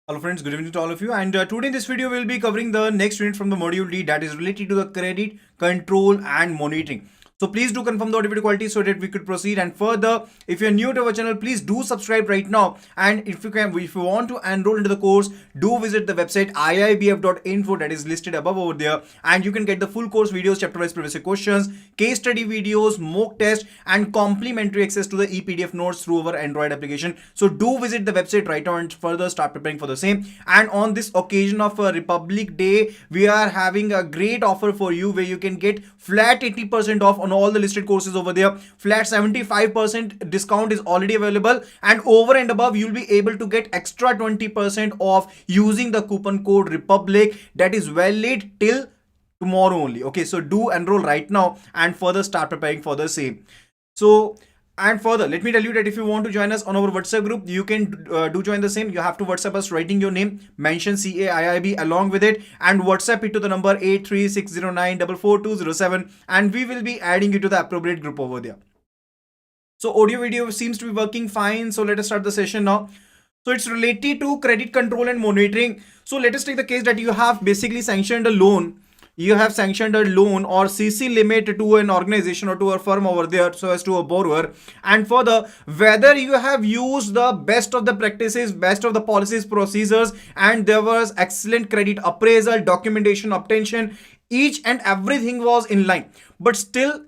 Hello friends, good evening to all of you, and today in this video we'll be covering the next unit from the module D, that is related to the credit control and monitoring. So please do confirm the audio video quality so that we could proceed. And further, if you're new to our channel, please do subscribe right now. And if you want to enroll into the course, do visit the website iibf.info that is listed above over there, and you can get the full course videos, chapter wise previous questions, case study videos, mock test, and complimentary access to the ePDF notes through our Android application. So do visit the website right now and further start preparing for the same. And on this occasion of Republic Day, we are having a great offer for you where you can get flat 80% off on all the listed courses over there. Flat 75% discount is already available, and over and above you'll be able to get extra 20% off using the coupon code Republic that is valid till tomorrow only. Okay, so do enroll right now and further start preparing for the same. So and further, let me tell you that if you want to join us on our WhatsApp group, you can do join the same. You have to WhatsApp us writing your name, mention CAIIB along with it, and WhatsApp it to the number 83609444207, and we will be adding you to the appropriate group over there. So audio video seems to be working fine. So let us start the session now. So it's related to credit control and monitoring. So let us take the case that you have basically sanctioned a loan. You have sanctioned a loan or CC limit to an organization or to a firm over there, so as to a borrower. And further, whether you have used the best of the practices, best of the policies, procedures, and there was excellent credit appraisal, documentation obtaintion, each and everything was in line. But still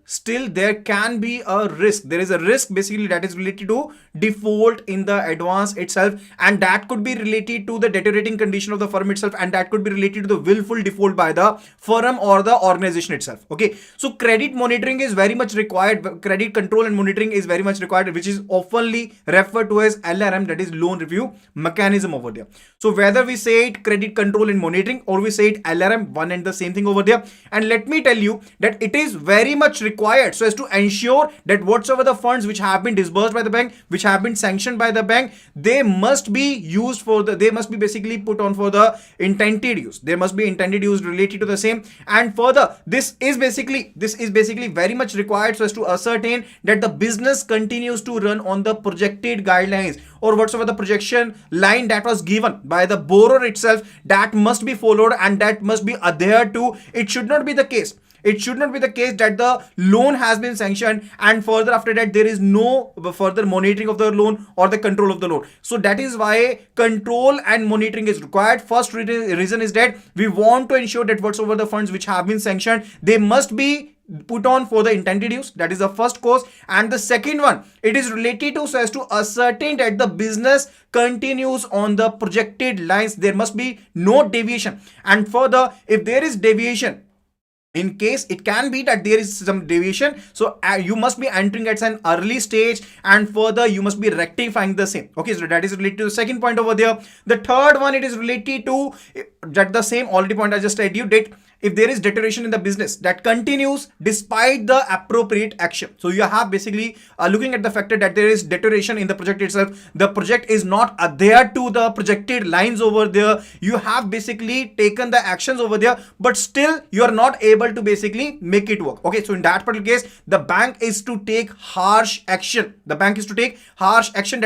there can be a risk. There is a risk basically that is related to default in the advance itself, and that could be related to the deteriorating condition of the firm itself, and that could be related to the willful default by the firm or the organization itself. Okay, so credit monitoring is very much required. Credit control and monitoring is very much required, which is oftenly referred to as LRM, that is loan review mechanism over there. So whether we say it credit control and monitoring or we say it LRM, one and the same thing over there. And let me tell you that it is very much required so as to ensure that whatsoever the funds which have been disbursed by the bank, which have been sanctioned by the bank, they must be used for they must be basically put on for the intended use. There must be intended use related to the same. And further, this is basically very much required so as to ascertain that the business continues to run on the projected guidelines, or whatsoever the projection line that was given by the borrower itself, that must be followed and that must be adhered to. It should not be the case that the loan has been sanctioned and further after that there is no further monitoring of the loan or the control of the loan. So that is why control and monitoring is required. First reason is that we want to ensure that whatsoever the funds which have been sanctioned, they must be put on for the intended use. That is the first cause. And the second one, it is related to so as to ascertain that the business continues on the projected lines. There must be no deviation. And further, if there is deviation, in case it can be that there is some deviation, so you must be entering at an early stage and further you must be rectifying the same. Okay, so that is related to the second point over there. The third one, it is related to that the same already point I just said you did. If there is deterioration in the business that continues despite the appropriate action, so you have basically looking at the factor that there is deterioration in the project itself, the project is not adhered to the projected lines over there, you have basically taken the actions over there, but still you are not able to basically make it work. Okay, so in that particular case, the bank is to take harsh action. That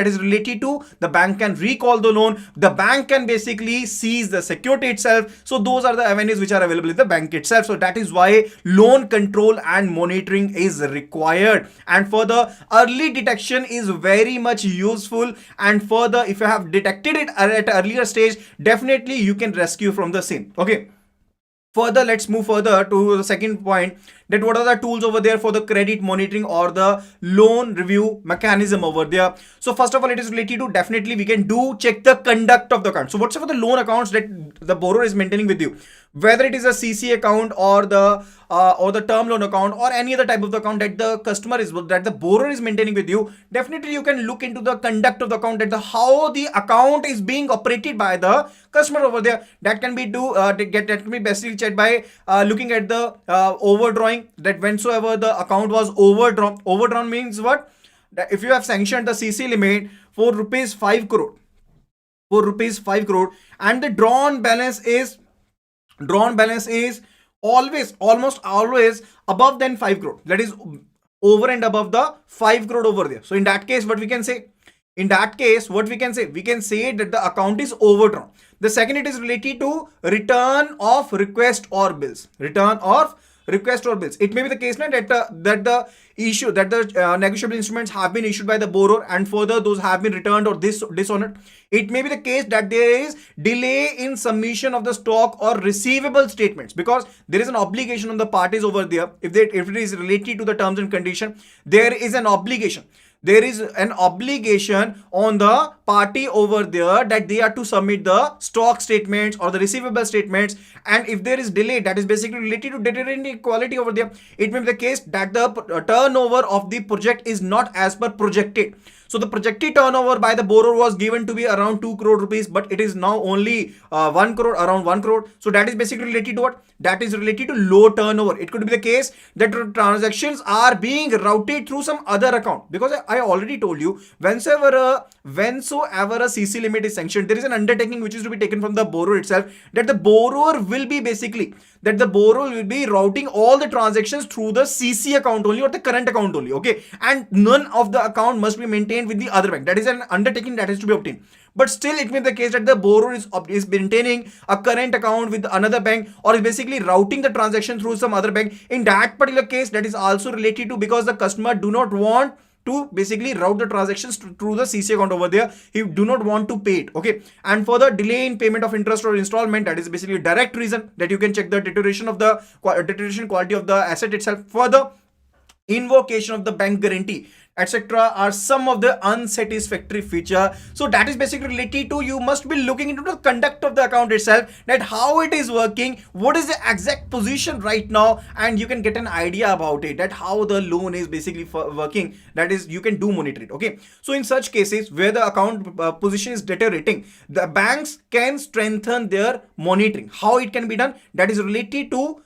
is related to the bank can recall the loan, the bank can basically seize the security itself. So those are the avenues which are available in the bank itself. So that is why loan control and monitoring is required. And further, early detection is very much useful, and further if you have detected it at an earlier stage, definitely you can rescue from the same. Okay, further let's move further to the second point, that what are the tools over there for the credit monitoring or the loan review mechanism over there. So first of all, it is related to, definitely we can do check the conduct of the account. So whatsoever the loan accounts that the borrower is maintaining with you, whether it is a CC account or the term loan account or any other type of the account that the borrower is maintaining with you, definitely you can look into the conduct of the account, that how the account is being operated by the customer over there. That can be that can be basically checked by looking at the overdrawing, that whensoever the account was overdrawn means what, that if you have sanctioned the CC limit for rupees 5 crore and the drawn balance is almost always above than 5 crore, that is over and above the 5 crore over there. So in that case, what we can say, In that case, what we can say? We can say that the account is overdrawn. The second, it is related to return of request or bills. Return of request or bills. It may be the case that the negotiable instruments have been issued by the borrower, and further those have been returned or dishonored. It may be the case that there is delay in submission of the stock or receivable statements, because there is an obligation on the parties over there. If it is related to the terms and condition, there is an obligation. There is an obligation on the party over there that they are to submit the stock statements or the receivable statements. And if there is delay, that is basically related to deteriorating quality over there. It may be the case that the turnover of the project is not as per projected. So the projected turnover by the borrower was given to be around 2 crore rupees, but it is now only 1 crore, around 1 crore. So that is basically related to what? That is related to low turnover. It could be the case that transactions are being routed through some other account, because I already told you, whensoever a CC limit is sanctioned, there is an undertaking which is to be taken from the borrower itself, that the borrower will be routing all the transactions through the CC account only, or the current account only. Okay, and none of the account must be maintained with the other bank. That is an undertaking that has to be obtained. But still, it may be the case that the borrower is maintaining a current account with another bank, or is basically routing the transaction through some other bank. In that particular case, that is also related to, because the customer do not want to basically route the transactions through the CC account over there. He do not want to pay it. Okay, and for the delay in payment of interest or installment, that is basically a direct reason that you can check the deterioration quality of the asset itself. Further, invocation of the bank guarantee, etc., are some of the unsatisfactory feature. So that is basically related to, you must be looking into the conduct of the account itself, that how it is working, what is the exact position right now, and you can get an idea about it, that how the loan is basically working. That is, you can do monitor it. Okay, so in such cases where the account position is deteriorating, the banks can strengthen their monitoring. How it can be done? That is related to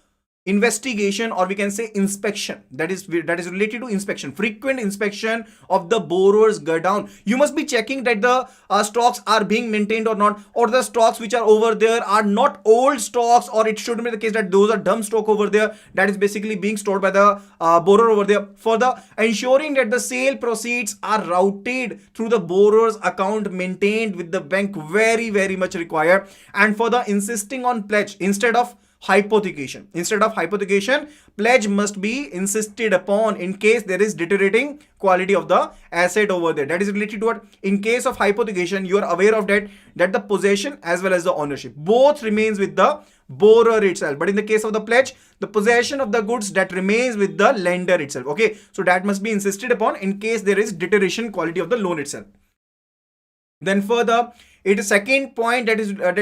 investigation, or we can say inspection. That is related to inspection, frequent inspection of the borrower's godown. You must be checking that the stocks are being maintained or not, or the stocks which are over there are not old stocks, or it shouldn't be the case that those are dumb stock over there that is basically being stored by the borrower over there. Further, ensuring that the sale proceeds are routed through the borrower's account maintained with the bank, very much required. And further, insisting on pledge instead of hypothecation. Pledge must be insisted upon in case there is deteriorating quality of the asset over there. That is related to what? In case of hypothecation, you are aware of that the possession as well as the ownership both remains with the borrower itself. But in the case of the pledge, the possession of the goods that remains with the lender itself. Okay, so that must be insisted upon in case there is deterioration quality of the loan itself. Then further, it is second point, that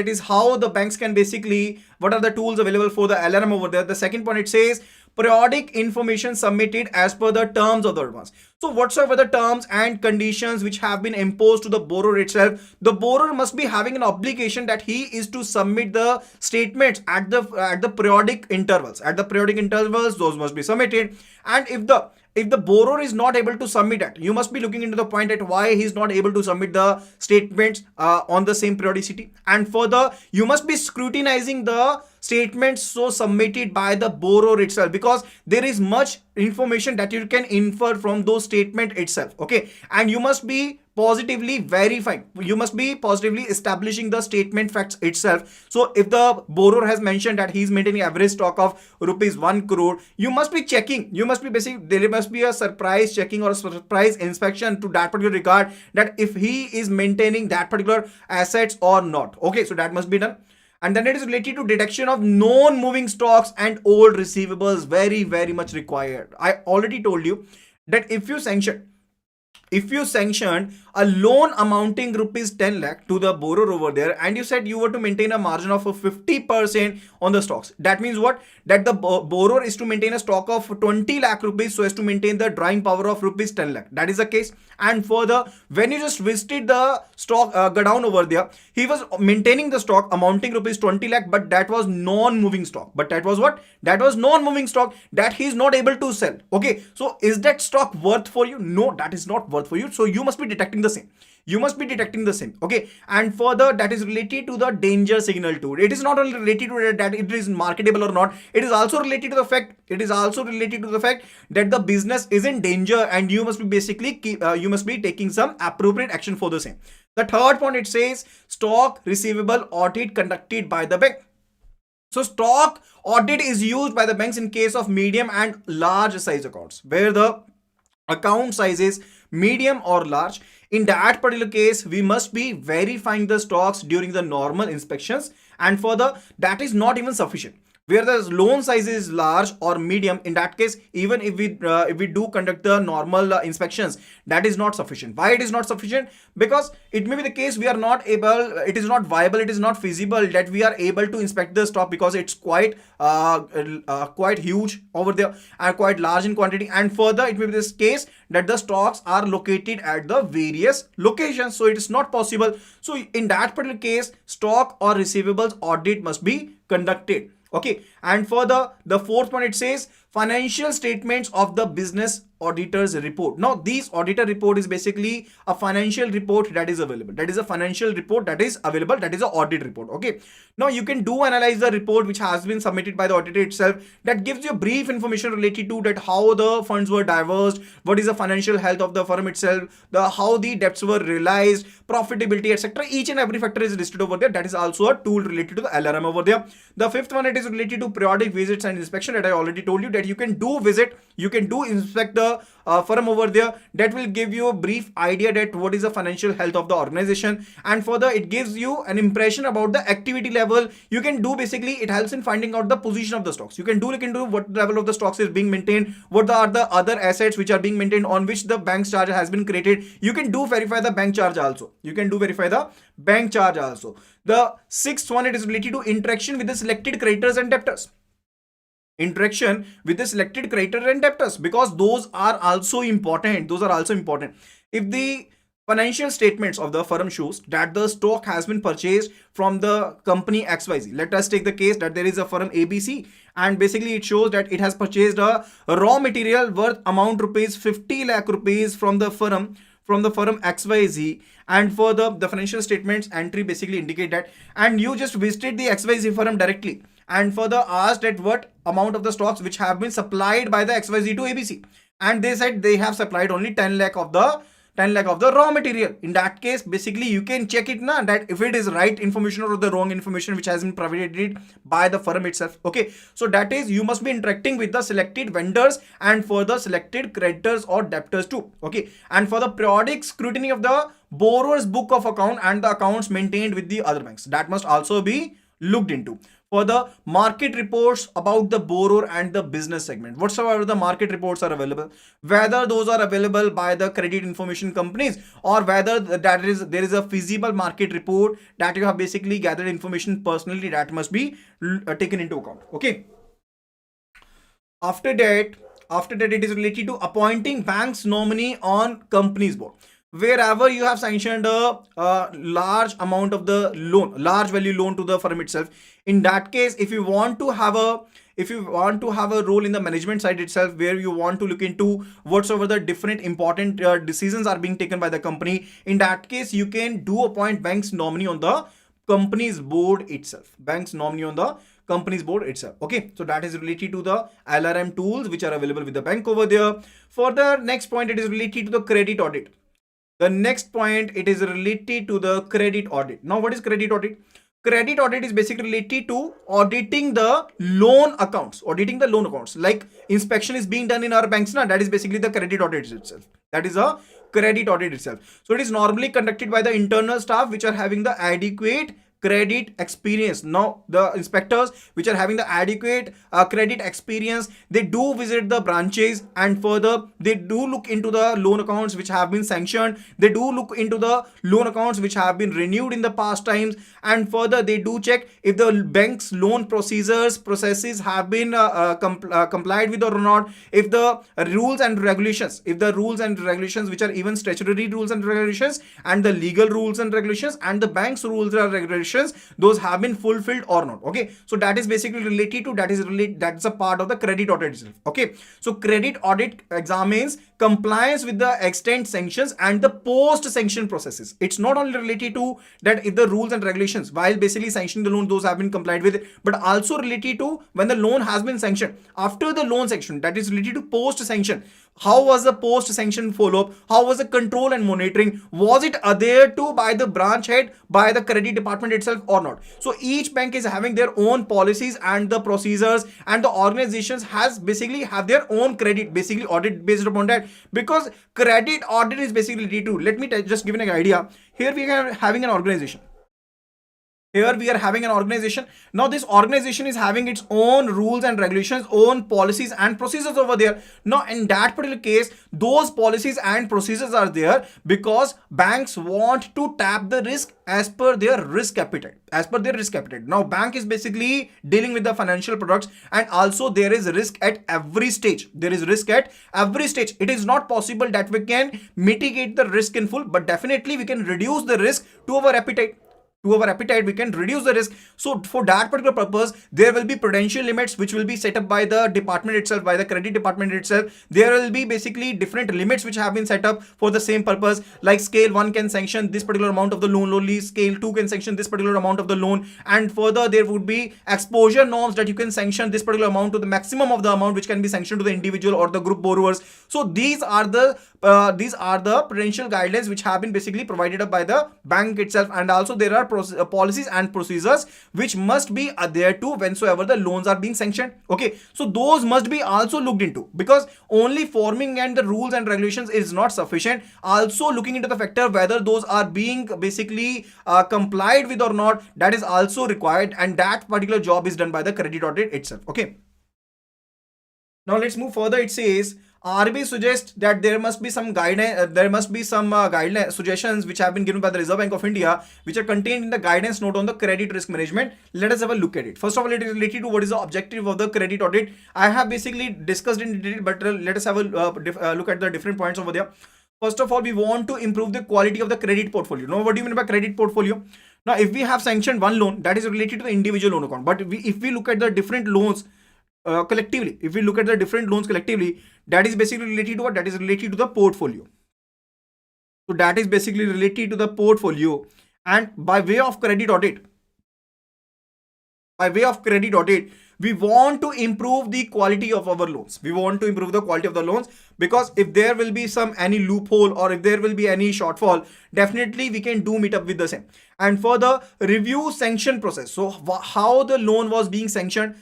is how the banks can basically, what are the tools available for the LRM over there. The second point, it says periodic information submitted as per the terms of the advance. So whatsoever the terms and conditions which have been imposed to the borrower itself, the borrower must be having an obligation that he is to submit the statements at the periodic intervals. Those must be submitted. And if the borrower is not able to submit that, you must be looking into the point at why he is not able to submit the statements on the same periodicity. And further, you must be scrutinizing the statements so submitted by the borrower itself, because there is much information that you can infer from those statement itself. Okay, and you must be positively verifying, you must be positively establishing the statement facts itself. So if the borrower has mentioned that he is maintaining average stock of rupees 1 crore, you must be checking, there must be a surprise checking or a surprise inspection to that particular regard, that if he is maintaining that particular assets or not. Okay, so that must be done. And then it is related to detection of non-moving stocks and old receivables, very much required. I already told you that if you sanctioned a loan amounting rupees 10 lakh to the borrower over there, and you said you were to maintain a margin of 50% on the stocks, that means what? That the borrower is to maintain a stock of 20 lakh rupees so as to maintain the drawing power of rupees 10 lakh. That is the case. And further, when you just visited the stock godown over there, he was maintaining the stock amounting rupees 20 lakh, but that was non-moving stock. But that was what? That was non-moving stock that he is not able to sell. Okay, so is that stock worth for you? No, that is not worth worth for you. So you must be detecting the same. You must be detecting the same. Okay. And further, that is related to the danger signal too. It is not only related to that it is marketable or not. It is also related to the fact. It is also related to the fact that the business is in danger, and you must be basically you must be taking some appropriate action for the same. The third point, it says stock receivable audit conducted by the bank. So stock audit is used by the banks in case of medium and large size accounts, where the account size is medium or large. In that particular case, we must be verifying the stocks during the normal inspections, and further, that is not even sufficient. Where the loan size is large or medium, in that case, even if we do conduct the normal inspections, that is not sufficient. Why it is not sufficient? Because it may be the case we are not able, it is not viable, it is not feasible that we are able to inspect the stock, because it's quite quite huge over there and quite large in quantity. And further, it may be this case that the stocks are located at the various locations, so it is not possible. So in that particular case, stock or receivables audit must be conducted. Okay. And further, the fourth one, it says financial statements of the business auditor's report. Now, these auditor report is basically a financial report that is available. That is a financial report that is available. That is an audit report. Okay. Now, you can do analyze the report which has been submitted by the auditor itself. That gives you brief information related to that how the funds were diversed, what is the financial health of the firm itself, the how the debts were realized, profitability, etc. Each and every factor is listed over there. That is also a tool related to the LRM over there. The fifth one, it is related to periodic visits and inspection, that I already told you that you can do visit, you can do inspect the firm over there. That will give you a brief idea that what is the financial health of the organization, and further it gives you an impression about the activity level. You can do basically, it helps in finding out the position of the stocks. You can do look into what level of the stocks is being maintained, what are the other assets which are being maintained, on which the bank charge has been created. You can do verify the bank charge also. You can do verify the bank charge also. The sixth one, it is related to interaction with the selected creditors and debtors. Interaction with the selected creditor and debtors, because those are also important. Those are also important. If the financial statements of the firm shows that the stock has been purchased from the company XYZ, let us take the case that there is a firm ABC, and basically it shows that it has purchased a raw material worth amount rupees 50 lakh rupees from the firm XYZ, and further the financial statements entry basically indicate that, and you just visited the XYZ firm directly and further asked that what amount of the stocks which have been supplied by the XYZ to ABC, and they said they have supplied only 10 lakh of the raw material. In that case, basically you can check it now that if it is right information or the wrong information which has been provided by the firm itself. Okay, so that is, you must be interacting with the selected vendors and further selected creditors or debtors too. Okay, and for the periodic scrutiny of the borrower's book of account and the accounts maintained with the other banks, that must also be looked into. For the market reports about the borrower and the business segment, whatsoever the market reports are available, whether those are available by the credit information companies or whether there is a feasible market report that you have basically gathered information personally, that must be taken into account. Okay. After that, it is related to appointing bank's nominee on company's board. Wherever you have sanctioned a large amount of the loan, large value loan to the firm itself, in that case, if you want to have a role in the management side itself, where you want to look into whatsoever the different important decisions are being taken by the company, in that case you can do appoint bank's nominee on the company's board itself. Bank's nominee on the company's board itself. Okay, so that is related to the LRM tools which are available with the bank over there. For the next point, it is related to the credit audit. The next point, it is related to the credit audit. Now, what is credit audit? Credit audit is basically related to auditing the loan accounts. Auditing the loan accounts. Like inspection is being done in our banks now. That is basically the credit audit itself. That is a credit audit itself. So it is normally conducted by the internal staff which are having the adequate credit experience. Now the inspectors which are having the adequate credit experience, they do visit the branches and further they do look into the loan accounts which have been sanctioned. They do look into the loan accounts which have been renewed in the past times, and further they do check if the bank's loan processes have been complied with or not, if the rules and regulations, which are even statutory rules and regulations and the legal rules and regulations and the bank's rules and regulations regulations, those have been fulfilled or not. Okay, so that is basically related to, that's a part of the credit audit itself. Okay, so credit audit examines compliance with the extent sanctions and the post sanction processes. It's not only related to that if the rules and regulations while basically sanctioning the loan, those have been complied with, but also related to when the loan has been sanctioned, after the loan sanction, that is related to post sanction. How was the post sanction follow up? How was the control and monitoring? Was it adhered to by the branch head, by the credit department itself or not? So each bank is having their own policies and the procedures, and the organizations has basically have their own credit basically audit based upon that, because credit audit is basically related to, let me just give an idea. Here we are having an organization. Here we are having an organization. Now this organization is having its own rules and regulations, own policies and procedures over there. Now in that particular case, those policies and procedures are there because banks want to tap the risk as per their risk appetite. Now bank is basically dealing with the financial products, and also there is risk at every stage. It is not possible that we can mitigate the risk in full, but definitely we can reduce the risk to our appetite. We can reduce the risk. So for that particular purpose, there will be prudential limits which will be set up by the department itself, by the credit department itself. There will be basically different limits which have been set up for the same purpose, like scale 1 can sanction this particular amount of the loan only, scale 2 can sanction this particular amount of the loan, and further there would be exposure norms that you can sanction this particular amount to the maximum of the amount which can be sanctioned to the individual or the group borrowers. So these are the prudential guidelines which have been basically provided up by the bank itself, and also there are policies and procedures which must be adhered to whensoever the loans are being sanctioned. Okay, so those must be also looked into, because only forming and the rules and regulations is not sufficient. Also looking into the factor whether those are being basically complied with or not, that is also required, and that particular job is done by the credit audit itself. Okay, now let's move further. It says RBI suggests that there must be some guidelines, suggestions which have been given by the Reserve Bank of India, which are contained in the guidance note on the credit risk management. Let us have a look at it. First of all, it is related to what is the objective of the credit audit. I have basically discussed in detail, but let us have a look at the different points over there. First of all, we want to improve the quality of the credit portfolio. Now, what do you mean by credit portfolio? Now, if we have sanctioned one loan, that is related to the individual loan account. But if we look at the different loans collectively, that is basically related to what? That is related to the portfolio. So that is basically related to the portfolio, and by way of credit audit, we want to improve the quality of our loans. Because if there will be any loophole or if there will be any shortfall, definitely we can meet up with the same. And further, review sanction process. So how the loan was being sanctioned,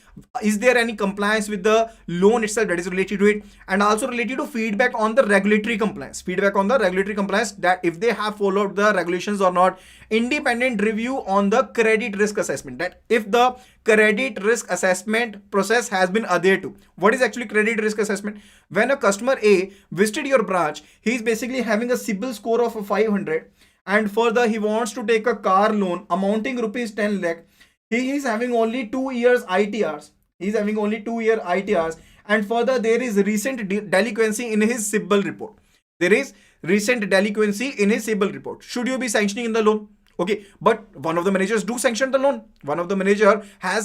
is there any compliance with the loan itself, that is related to it, and also related to feedback on the regulatory compliance, that if they have followed the regulations or not. Independent review on the credit risk assessment, that if the credit risk assessment process has been adhered to. What is actually credit risk assessment? When a customer A visited your branch, he is basically having a CIBIL score of 500, and further he wants to take a car loan amounting rupees 10 lakh. He is having only 2 years ITRs. And further there is recent delinquency in his CIBIL report. Should you be sanctioning in the loan? Okay, but one of the managers has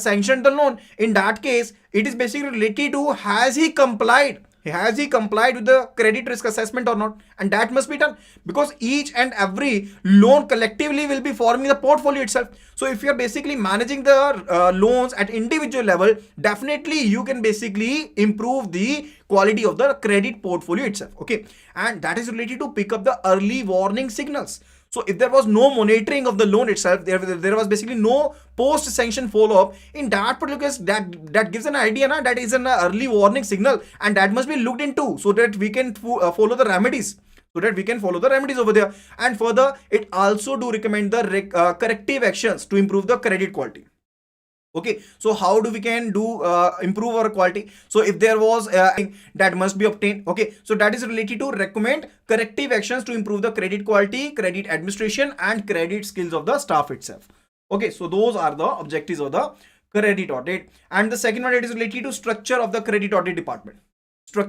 sanctioned the loan. In that case, it is basically related to has he complied with the credit risk assessment or not, and that must be done, because each and every loan collectively will be forming the portfolio itself. So if you are basically managing the loans at individual level, definitely you can basically improve the quality of the credit portfolio itself. Okay, and that is related to pick up the early warning signals. So if there was no monitoring of the loan itself, there was basically no post-sanction follow-up, in that particular case, that gives an idea that is an early warning signal, and that must be looked into so that we can follow the remedies. Over there. And further, it also do recommend the corrective actions to improve the credit quality. Okay, so how do we can improve our quality? So if there was that must be obtained. Okay, so that is related to recommend corrective actions to improve the credit quality, credit administration, and credit skills of the staff itself. Okay, so those are the objectives of the credit audit. And the second one, it is related to structure of the credit audit department. So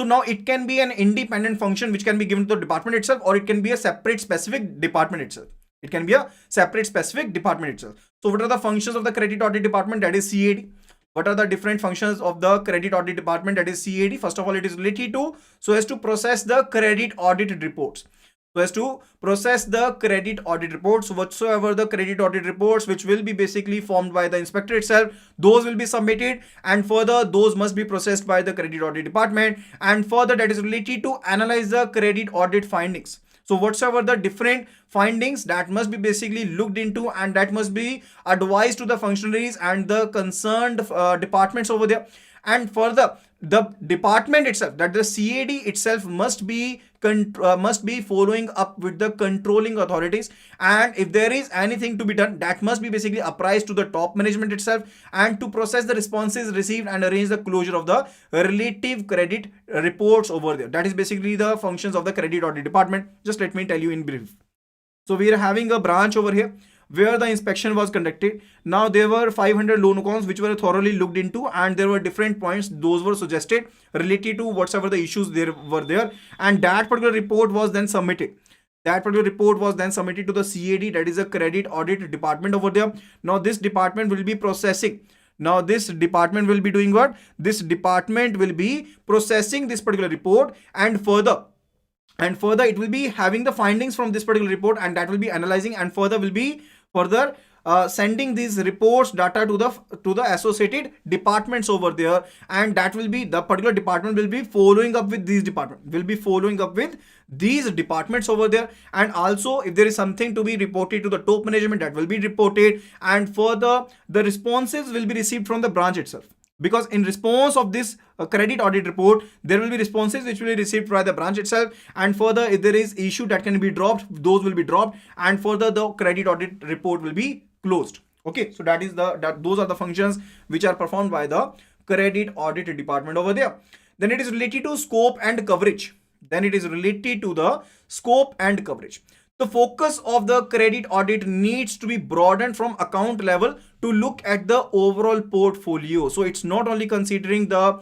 now it can be an independent function which can be given to the department itself, or it can be a separate specific department itself. It can be a separate specific department itself. So what are the functions of the credit audit department? That is CAD. What are the different functions of the credit audit department? That is CAD. First of all, it is related to so as to process the credit audit reports. So as to process the credit audit reports, whatsoever the credit audit reports which will be basically formed by the inspector itself, those will be submitted, and further those must be processed by the credit audit department, and further that is related to analyze the credit audit findings. So whatsoever the different findings that must be basically looked into, and that must be advised to the functionaries and the concerned departments over there. And further, the department itself, that the CAD itself must be following up with the controlling authorities, and if there is anything to be done, that must be basically apprised to the top management itself, and to process the responses received and arrange the closure of the relative credit reports over there. That is basically the functions of the credit audit department. Just let me tell you in brief. So we are having a branch over here where the inspection was conducted. Now there were 500 loan accounts which were thoroughly looked into, and there were different points those were suggested related to whatsoever the issues there were there, and that particular report was then submitted. That particular report was then submitted to the CAD, that is a credit audit department over there. Now this department will be processing. Now this department will be doing what? This department will be processing this particular report, and further it will be having the findings from this particular report, and that will be analyzing, and further will be sending these reports data to the associated departments over there, and that will be the particular department will be following up with these departments over there. And also if there is something to be reported to the top management, that will be reported, and further the responses will be received from the branch itself, because in response of this credit audit report, there will be responses which will be received by the branch itself, and further if there is issue that can be dropped, those will be dropped, and further the credit audit report will be closed. Okay, so those are the functions which are performed by the credit audit department over there. Then it is related to scope and coverage. The focus of the credit audit needs to be broadened from account level to look at the overall portfolio. So it's not only considering the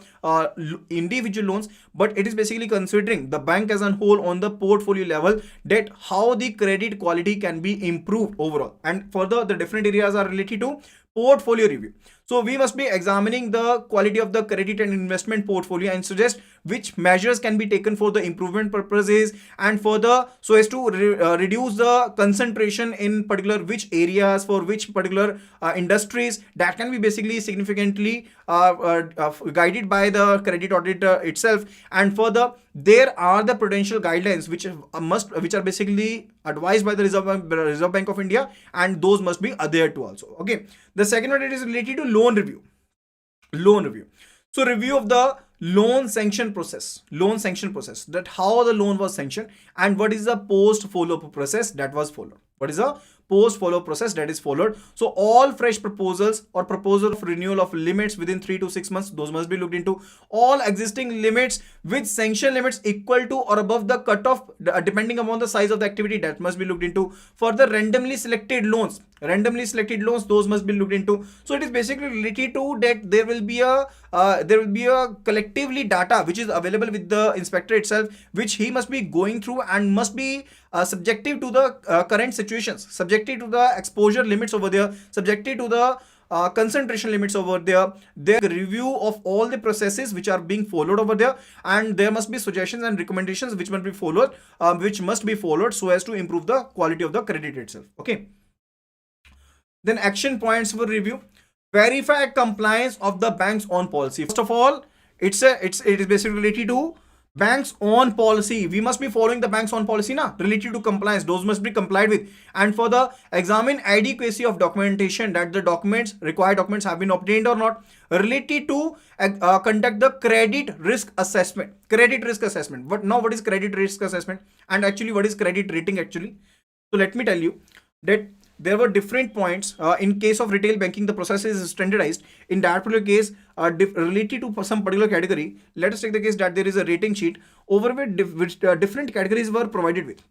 individual loans, but it is basically considering the bank as a whole on the portfolio level, that how the credit quality can be improved overall. And further, the different areas are related to portfolio review. So we must be examining the quality of the credit and investment portfolio and suggest which measures can be taken for the improvement purposes, and further so as to reduce the concentration in particular which areas for which particular industries, that can be basically significantly guided by the credit audit itself. And further there are the prudential guidelines which are basically advised by the Reserve Bank of India, and those must be adhered to also. Okay, the second one, it is related to loan review. So review of the loan sanction process, that how the loan was sanctioned, and what is the post follow-up process that was followed. That is followed. So all fresh proposals or proposal of renewal of limits within 3 to 6 months, those must be looked into. All existing limits with sanction limits equal to or above the cutoff depending upon the size of the activity, that must be looked into. For the randomly selected loans, those must be looked into. So it is basically related to that there will be a collectively data which is available with the inspector itself, which he must be going through and must be subjective to the current situations, subjective to the exposure limits over there, subjective to the concentration limits over there. There review of all the processes which are being followed over there, and there must be suggestions and recommendations which must be followed so as to improve the quality of the credit itself. Okay, then action points for review. Verify compliance of the bank's own policy. First of all, it is basically related to bank's own policy. We must be following the bank's own policy related to compliance. Those must be complied with. And further, examine adequacy of documentation, that the required documents have been obtained or not. Related to conduct the credit risk assessment. What is credit risk assessment, and actually what is credit rating actually? So let me tell you that there were different points. In case of retail banking, the process is standardized. In that particular case, related to some particular category, let us take the case that there is a rating sheet over which different categories were provided with.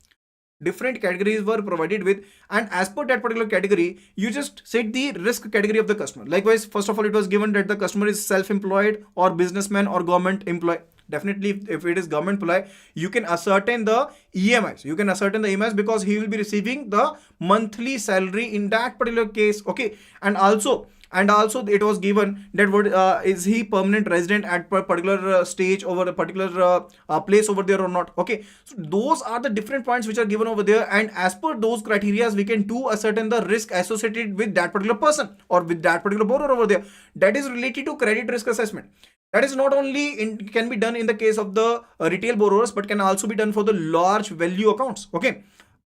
And as per that particular category, you just set the risk category of the customer. Likewise, first of all, it was given that the customer is self-employed or businessman or government employee. definitely if it is government employee, you can ascertain the EMIs. You can ascertain the EMIs because he will be receiving the monthly salary in that particular case. Okay, and also it was given that what is he permanent resident at particular stage over a particular place over there or not. Okay, so those are the different points which are given over there, and as per those criteria we can do ascertain the risk associated with that particular person or with that particular borrower over there. That is related to credit risk assessment. That is not only can be done in the case of the retail borrowers, but can also be done for the large value accounts.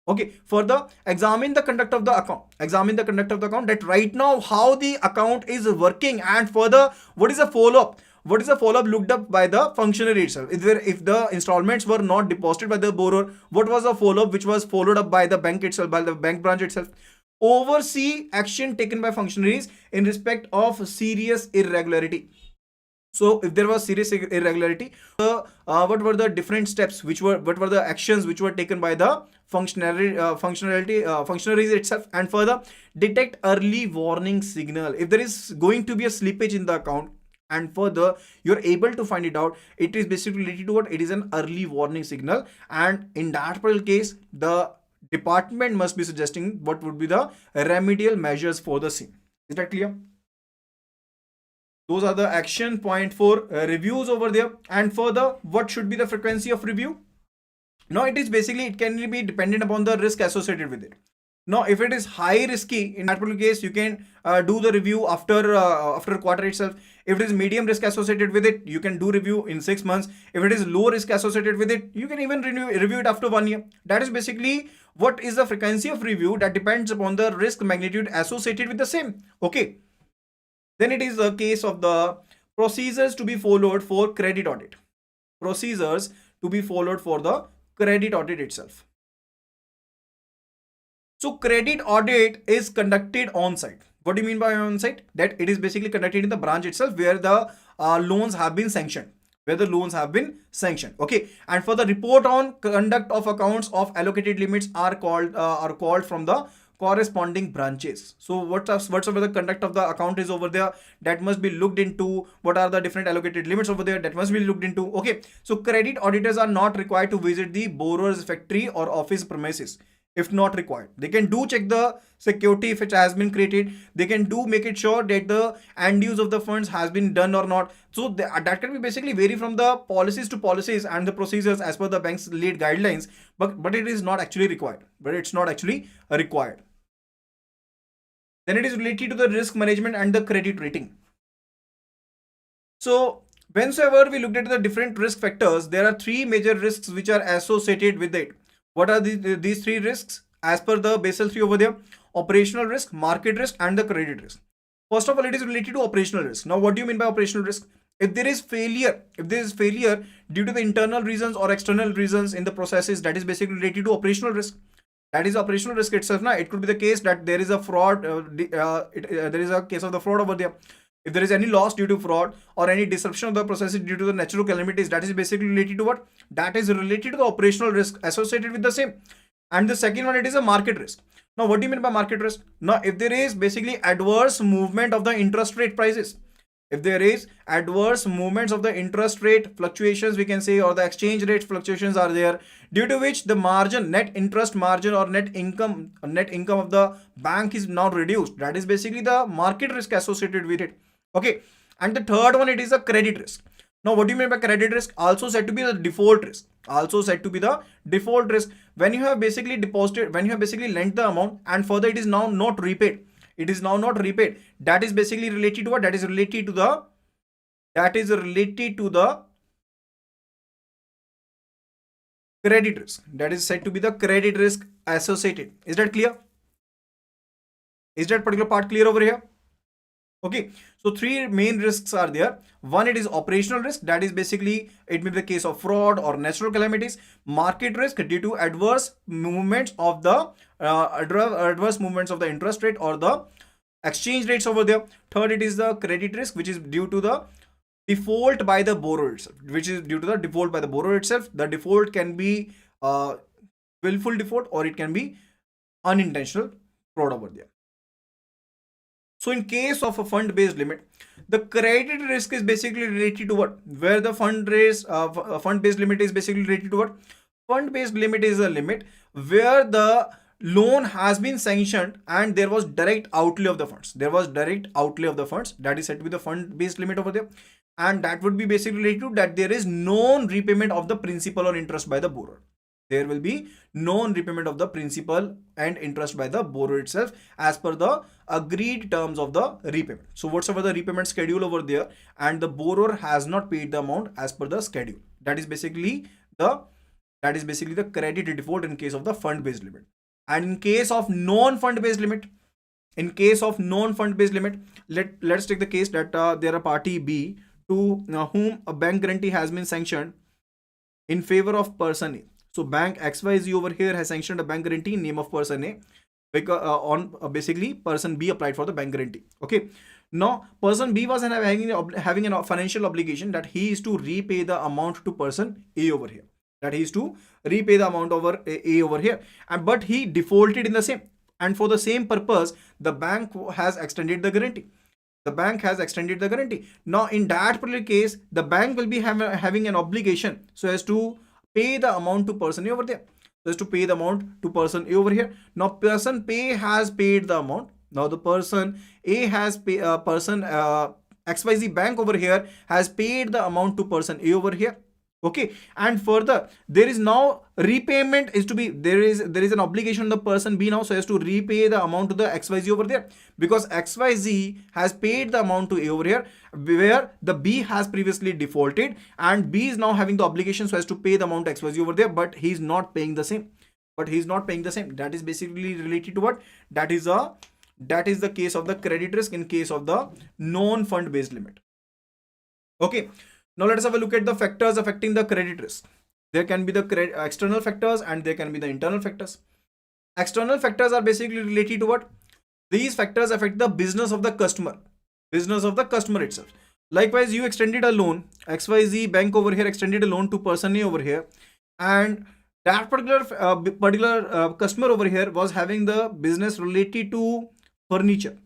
Okay, further, examine the conduct of the account. Examine the conduct of the account, that right now how the account is working, and further what is the follow-up. What is the follow-up looked up by the functionary itself? If the installments were not deposited by the borrower, what was the follow-up which was followed up by the bank itself, by the bank branch itself? Oversee action taken by functionaries in respect of serious irregularity. So if there was serious irregularity, what were the different steps what were the actions which were taken by the functionaries itself? And further, detect early warning signal. If there is going to be a slippage in the account, and further you're able to find it out, it is basically related to what? It is an early warning signal, and in that particular case the department must be suggesting what would be the remedial measures for the same. Is that clear? Those are the action point for reviews over there. And further, what should be the frequency of review? Now it is basically, it can be dependent upon the risk associated with it. Now if it is high risky, in that particular case you can do the review after a quarter itself. If it is medium risk associated with it, you can do review in 6 months. If it is low risk associated with it, you can even review it after 1 year. That is basically what is the frequency of review. That depends upon the risk magnitude associated with the same. Okay. Then it is the case of the procedures to be followed for credit audit. Procedures to be followed for the credit audit itself. So credit audit is conducted on site. What do you mean by on site? That it is basically conducted in the branch itself where the loans have been sanctioned. Okay, and for the report on conduct of accounts of allocated limits are called from the corresponding branches. So whatsoever the conduct of the account is over there, that must be looked into. What are the different allocated limits over there, that must be looked into. Okay, so credit auditors are not required to visit the borrower's factory or office premises if not required. They can do check the security if it has been created. They can do make it sure that the end use of the funds has been done or not. So that can be basically vary from the policies to policies and the procedures as per the bank's laid guidelines, but it is not actually required. Then it is related to the risk management and the credit rating. So whensoever we looked at the different risk factors, there are 3 major risks which are associated with it. What are these 3 risks as per the Basel 3 over there? Operational risk, market risk, and the credit risk. First of all, it is related to operational risk. Now what do you mean by operational risk? If there is failure due to the internal reasons or external reasons in the processes, that is basically related to operational risk. That is operational risk itself. Now it could be the case that there is a fraud, there is a case of the fraud over there. If there is any loss due to fraud or any disruption of the processes due to the natural calamities, that is basically related to what? That is related to the operational risk associated with the same. And the second one, it is a market risk. Now what do you mean by market risk? Now if there is basically adverse movement of the interest rate prices, if there is adverse movements of the interest rate fluctuations, we can say, or the exchange rate fluctuations are there, due to which the margin, net interest margin or net income of the bank is now reduced. That is basically the market risk associated with it. Okay, and the third one, it is a credit risk. Now what do you mean by credit risk? Also said to be the default risk. When you have basically lent the amount and further it is now not repaid. That is basically related to what? That is related to the credit risk. That is said to be the credit risk associated. Is that clear? Is that particular part clear over here? Okay, so 3 main risks are there. One, it is operational risk. That is basically, it may be the case of fraud or natural calamities. Market risk due to adverse movements of the interest rate or the exchange rates over there. Third, it is the credit risk, which is due to the default by the borrower itself. The default can be willful default or it can be unintentional fraud over there. So in case of a fund-based limit, the credit risk is basically related to what? Where the fund-based limit is basically related to what? Fund-based limit is a limit where the loan has been sanctioned and there was direct outlay of the funds. There was direct outlay of the funds. That is said to be the fund-based limit over there. And that would be basically related to that there is no repayment of the principal or interest by the borrower. There will be no repayment of the principal and interest by the borrower itself as per the agreed terms of the repayment. So whatsoever the repayment schedule over there and the borrower has not paid the amount as per the schedule. That is basically the credit default in case of the fund-based limit. And in case of non-fund-based limit, let's take the case that there are party B to whom a bank guarantee has been sanctioned in favor of person A. So bank XYZ over here has sanctioned a bank guarantee in name of person A because basically person B applied for the bank guarantee. Okay. Now person B was having a financial obligation that he is to repay the amount to person A over here. That he is to repay the amount over A over here. But he defaulted in the same. And for the same purpose, the bank has extended the guarantee. Now in that particular case, the bank will be having an obligation so as to pay the amount to person A over there. Now person P has paid the amount. Now the person A has XYZ bank over here has paid the amount to person A over here. Okay, and further there is now repayment is to be there is an obligation on the person B now so as to repay the amount to the XYZ over there, because XYZ has paid the amount to A over here where the B has previously defaulted, and B is now having the obligation so as to pay the amount to XYZ over there, but he is not paying the same. That is basically related to what? That is the case of the credit risk in case of the non-fund based limit. Okay. Now let us have a look at the factors affecting the credit risk. There can be the external factors and there can be the internal factors. External factors are basically related to what? These factors affect the business of the customer itself. Likewise, you extended a loan, XYZ bank over here extended a loan to person A over here, and that particular customer over here was having the business related to furniture.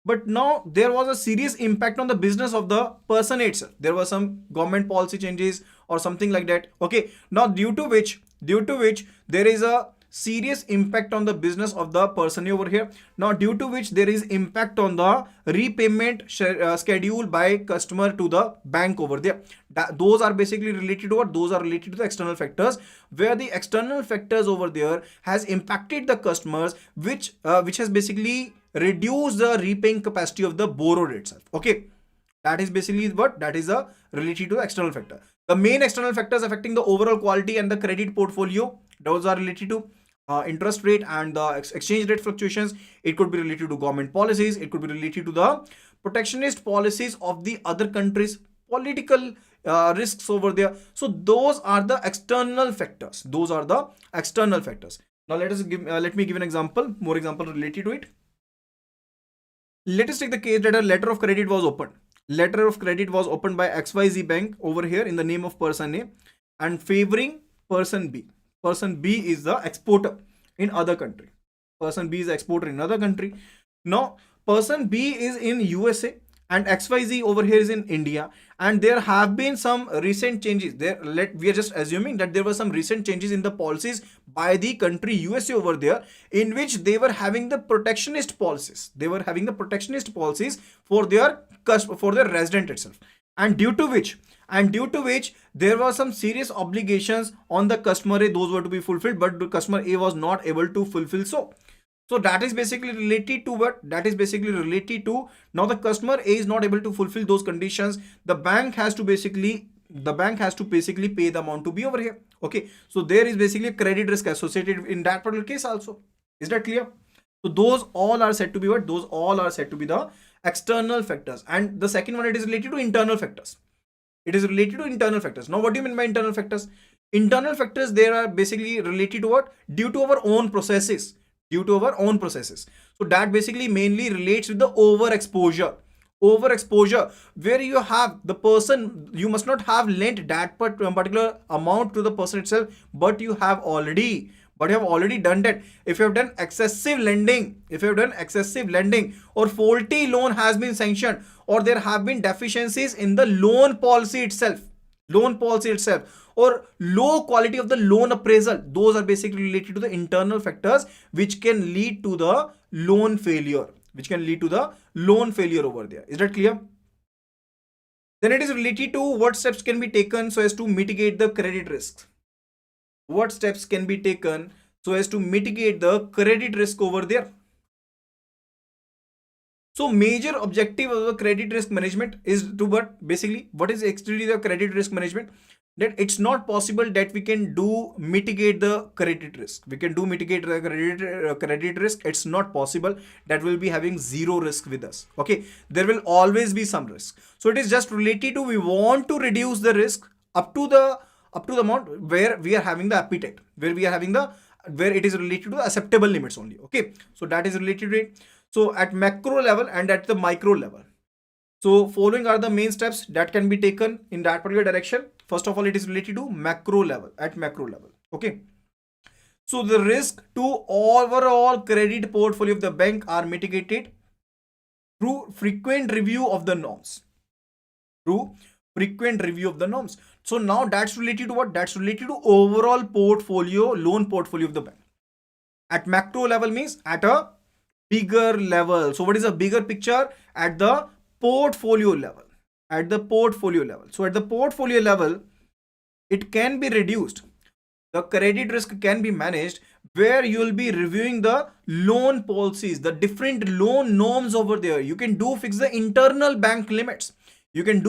But now there was a serious impact on the business of the person itself. There was some government policy changes or something like that. Okay. Now due to which there is a serious impact on the business of the person over here. Now due to which there is impact on the repayment schedule by customer to the bank over there. Those are basically related to what? Those are related to the external factors, where the external factors over there has impacted the customers, which has basically reduce the repaying capacity of the borrower itself. Okay, that is basically what? That is a related to the external factor. The main external factors affecting the overall quality and the credit portfolio, those are related to interest rate and the exchange rate fluctuations. It could be related to government policies. It could be related to the protectionist policies of the other countries, political risks over there. So those are the external factors. Now let me give an example, more example related to it. Let us take the case that a letter of credit was opened. Letter of credit was opened by XYZ bank over here in the name of person A and favoring person B. Person B is the exporter in other country. Now person B is in USA and XYZ over here is in India, and there have been some recent changes there. We are just assuming that there were some recent changes in the policies by the country USA over there, in which they were having the protectionist policies. For their resident itself, and due to which there were some serious obligations on the customer A. Those were to be fulfilled, but the customer A was not able to fulfill so that is basically related to what? That is basically related to now the customer A is not able to fulfill those conditions. The bank has to basically pay the amount to B over here. Okay, so there is basically a credit risk associated in that particular case also. Is that clear? So those all are said to be what? Those all are said to be the external factors. And the second one, it is related to internal factors. Now what do you mean by internal factors? Internal factors, they are basically related to what? Due to our own processes. So that basically mainly relates with the overexposure, where you have the person, you must not have lent that particular amount to the person itself, but you have already but you have already done that. If you have done excessive lending, or faulty loan has been sanctioned, or there have been deficiencies in the loan policy itself, or low quality of the loan appraisal, those are basically related to the internal factors which can lead to the loan failure, over there. Is that clear? Then it is related to what steps can be taken so as to mitigate the credit risk. What steps can be taken so as to mitigate the credit risk over there? So major objective of the credit risk management is to what is actually the credit risk management? That it's not possible that we can mitigate the credit risk. Credit risk. It's not possible that we'll be having zero risk with us. Okay, there will always be some risk. So it is just related to we want to reduce the risk up to the amount where we are having the appetite, where it is related to the acceptable limits only. Okay, so that is related to it. So at macro level and at the micro level. So following are the main steps that can be taken in that particular direction. First of all, it is related to macro level, Okay. So the risk to overall credit portfolio of the bank are mitigated through frequent review of the norms. So now that's related to what? That's related to overall loan portfolio of the bank. At macro level means at a bigger level. So what is a bigger picture? At the portfolio level. So at the portfolio level, it can be reduced. The credit risk can be managed where you will be reviewing the loan policies, the different loan norms over there. You can fix the internal bank limits. That you can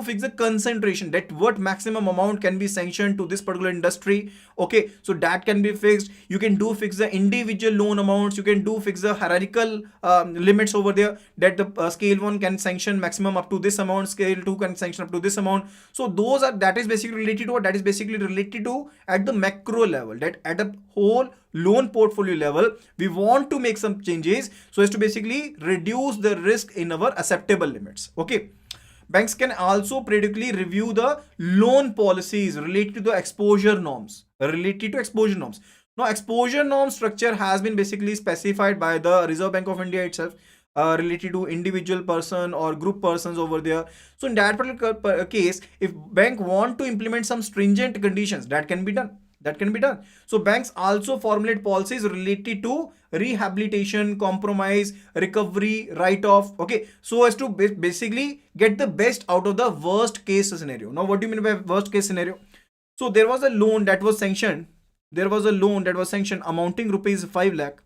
fix the concentration, that what maximum amount can be sanctioned to this particular industry. Okay, so that can be fixed. You can fix the individual loan amounts. You can fix the hierarchical limits over there, that the scale 1 can sanction maximum up to this amount, scale 2 can sanction up to this amount. So that is basically related to what? That is basically related to at the macro level, that at a whole loan portfolio level, we want to make some changes so as to basically reduce the risk in our acceptable limits. Okay, banks can also periodically review the loan policies related to the exposure norms. Now exposure norm structure has been basically specified by the Reserve Bank of India itself, related to individual person or group persons over there. So in that particular case, if bank want to implement some stringent conditions, that can be done. So banks also formulate policies related to rehabilitation, compromise, recovery, write-off. Okay, so as to basically get the best out of the worst case scenario. Now, what do you mean by worst case scenario? So there was a loan that was sanctioned. Amounting rupees 5 lakh.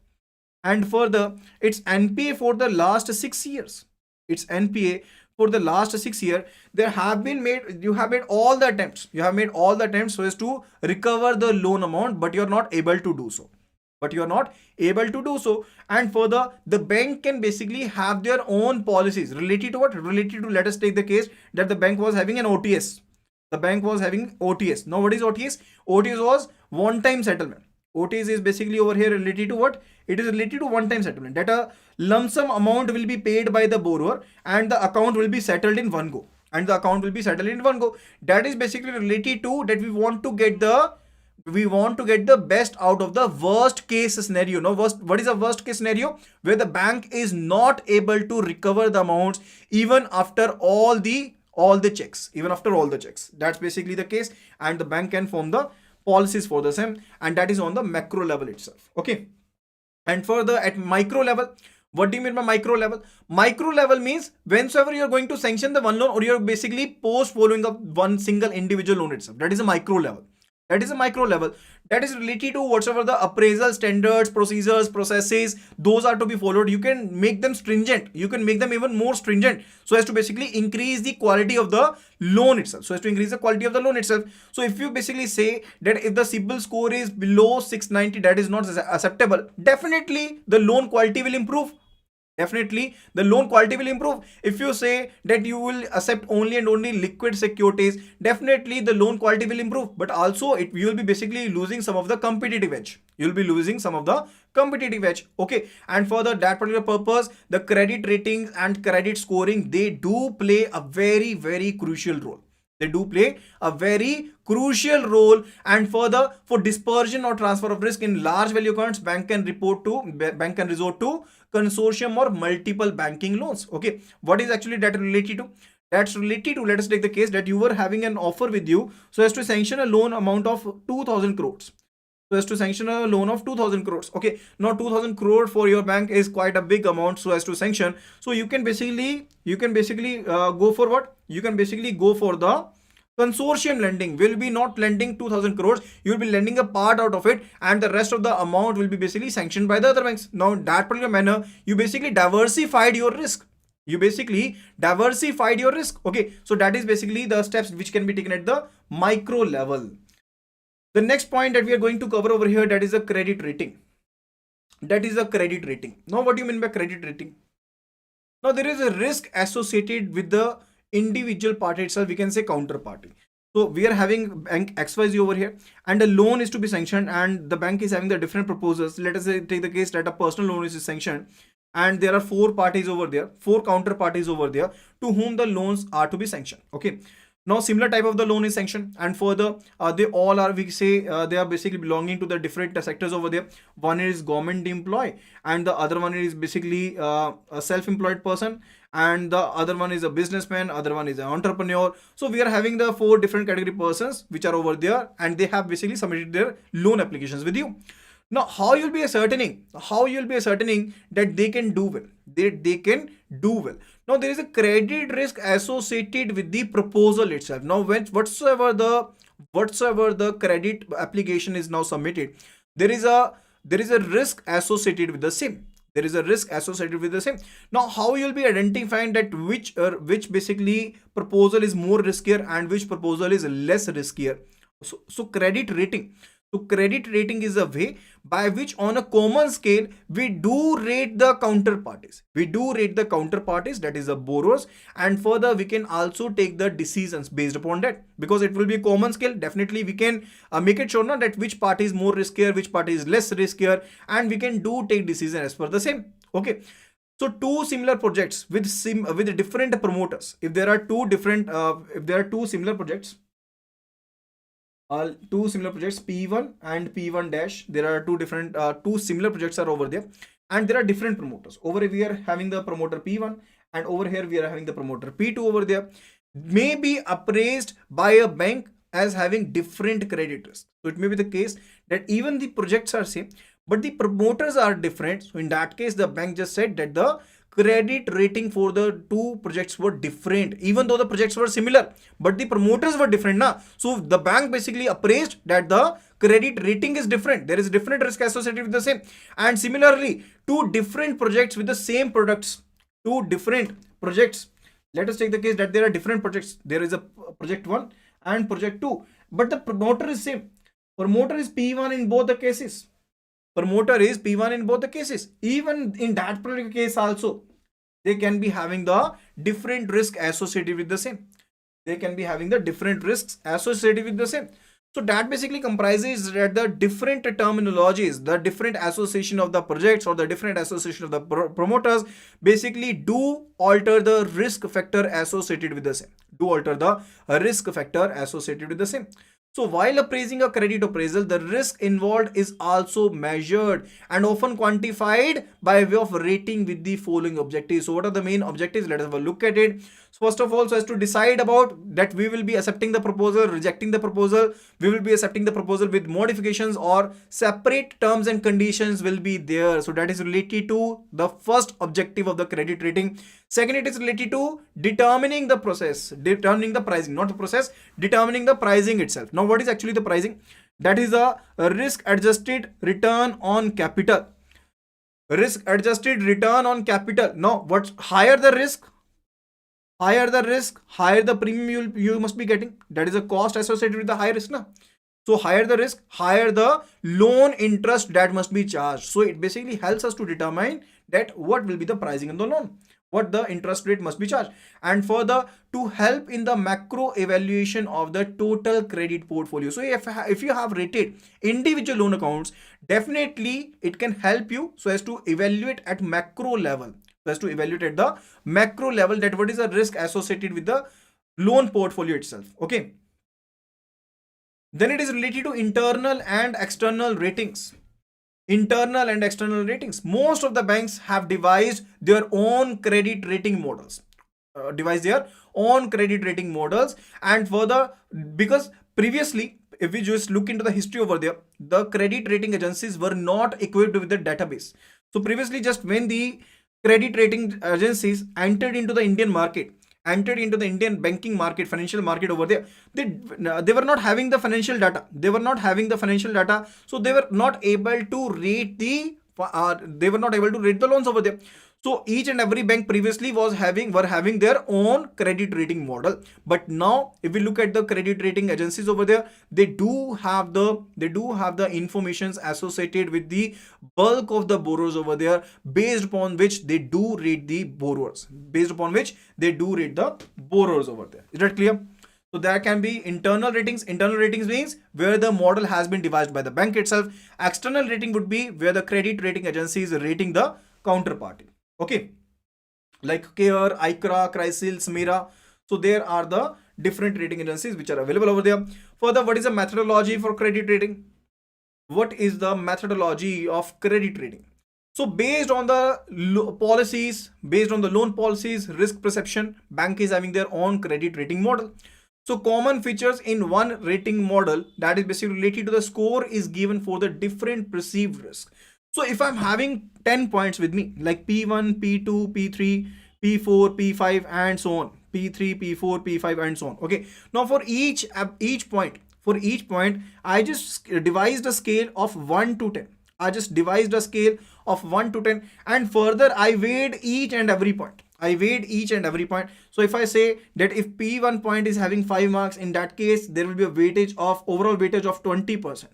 And further, it's NPA for the last 6 years. You have made all the attempts so as to recover the loan amount, but you're not able to do so. And further, the bank can basically have their own policies related to what? Let us take the case that the bank was having an OTS. Now what is OTS? OTS was one-time settlement. OTS is basically over here related to what? It is related to one-time settlement, that a lump sum amount will be paid by the borrower and the account will be settled in one go. That is basically related to that we want to get the best out of the worst case scenario. Now, what is a worst case scenario? Where the bank is not able to recover the amounts even after all the checks. That's basically the case, and the bank can form the policies for the same, and that is on the macro level itself. Okay, and further at micro level, what do you mean by micro level? Micro level means whenever you are going to sanction the one loan, or you are basically following up one single individual loan itself. That is a micro level. That is related to whatsoever the appraisal standards, procedures, processes, those are to be followed. You can make them stringent. You can make them even more stringent so as to basically increase the quality of the loan itself. So if you basically say that if the CIBIL score is below 690, that is not acceptable, definitely the loan quality will improve. If you say that you will accept only and only liquid securities, definitely the loan quality will improve, but also you will be basically losing some of the competitive edge. Okay, and for that particular purpose, the credit ratings and credit scoring, they do play a very, very crucial role. They do play a very crucial role. And further, for dispersion or transfer of risk in large value accounts, bank can resort to consortium or multiple banking loans. Okay, what is actually that related to? That's related to, let us take the case that you were having an offer with you so as to sanction a loan amount of 2000 crores. So as to sanction a loan of 2000 crores. Okay, now 2000 crore for your bank is quite a big amount so as to sanction. So you can basically go for what? You can basically go for the consortium lending. Will be not lending 2000 crores, you will be lending a part out of it, and the rest of the amount will be basically sanctioned by the other banks. Now in that particular manner, you basically diversified your risk. Okay, so that is basically the steps which can be taken at the micro level. The next point that we are going to cover over here, that is a credit rating. Now what do you mean by credit rating? Now there is a risk associated with the individual party itself, we can say counterparty. So we are having bank XYZ over here, and a loan is to be sanctioned, and the bank is having the different proposals. Let us say, take the case that a personal loan is sanctioned, and there are four counterparties over there to whom the loans are to be sanctioned. Okay, now similar type of the loan is sanctioned, and further they all are, we say, they are basically belonging to the different sectors over there. One is government employee, and the other one is basically a self-employed person, and the other one is a businessman, other one is an entrepreneur. So we are having the four different category persons which are over there, and they have basically submitted their loan applications with you. Now how you'll be ascertaining that they can do well. Now there is a credit risk associated with the proposal itself. Now whatsoever the credit application is now submitted, there is a risk associated with the same. Now how you'll be identifying that which basically proposal is more riskier and which proposal is less riskier? So credit rating is a way by which on a common scale we do rate the counterparties. That is the borrowers, and further we can also take the decisions based upon that, because it will be a common scale. Definitely we can make it sure now that which party is more riskier, which party is less riskier, and we can do take decision as per the same. Okay, so two similar projects with different promoters. If there are two similar projects, P1 and P1 dash, there are two similar projects are over there, and there are different promoters. Over here we are having the promoter P1, and over here we are having the promoter P2 over there, may be appraised by a bank as having different credit risk. So it may be the case that even the projects are same, but the promoters are different. So in that case, the bank just said that the credit rating for the two projects were different, even though the projects were similar, but the promoters were different now. So the bank basically appraised that the credit rating is different. There is different risk associated with the same. And similarly, two different projects with the same products, let us take the case that there are different projects. There is a project 1 and project 2, but the promoter is same. Promoter is P1 in both the cases. Even in that particular case also, they can be having the different risk associated with the same. So that basically comprises that the different terminologies, the different association of the projects or the different association of the promoters basically do alter the risk factor associated with the same. So while appraising a credit appraisal, the risk involved is also measured and often quantified by way of rating with the following objectives. So what are the main objectives? Let us have a look at it. So first of all, so as to decide about that, we will be accepting the proposal, rejecting the proposal, we will be accepting the proposal with modifications, or separate terms and conditions will be there. So that is related to the first objective of the credit rating. Second, it is related to determining the pricing, not the process, determining the pricing itself. Now what is actually the pricing? That is a risk adjusted return on capital. Now what's higher the risk, higher the premium you must be getting. That is a cost associated with the high risk now. So higher the risk, higher the loan interest that must be charged. So it basically helps us to determine that what will be the pricing on the loan, what the interest rate must be charged, and further to help in the macro evaluation of the total credit portfolio. So if you have rated individual loan accounts, definitely it can help you so as to evaluate at macro level, that what is the risk associated with the loan portfolio itself. Okay. Then it is related to internal and external ratings. Internal and external ratings. Most of the banks have devised their own credit rating models. And further, because previously, if we just look into the history over there, the credit rating agencies were not equipped with the database. So previously, just when the credit rating agencies entered into the Indian banking market, financial market over there, they were not having the financial data. So they were not able to rate the loans over there. So each and every bank previously were having their own credit rating model. But now, if we look at the credit rating agencies over there, they do have the informations associated with the bulk of the borrowers over there, based upon which they do rate the borrowers. Over there. Is that clear? So there can be internal ratings. Internal ratings means where the model has been devised by the bank itself. External rating would be where the credit rating agency is rating the counterparty. Okay, like CAIIB, ICRA, CRISIL, SMIRA. So there are the different rating agencies which are available over there. Further, what is the methodology for credit rating? What is the methodology of credit rating? So based on the loan policies, risk perception, bank is having their own credit rating model. So common features in one rating model, that is basically related to the score, is given for the different perceived risk. So if I'm having 10 points with me, like P1, P2, P3, P4, P5, and so on, P3, P4, P5, and so on. Okay. Now for each point, I just devised a scale of 1 to 10. And further I weighed each and every point. So if I say that if P1 point is having 5 marks, in that case there will be a overall weightage of 20%.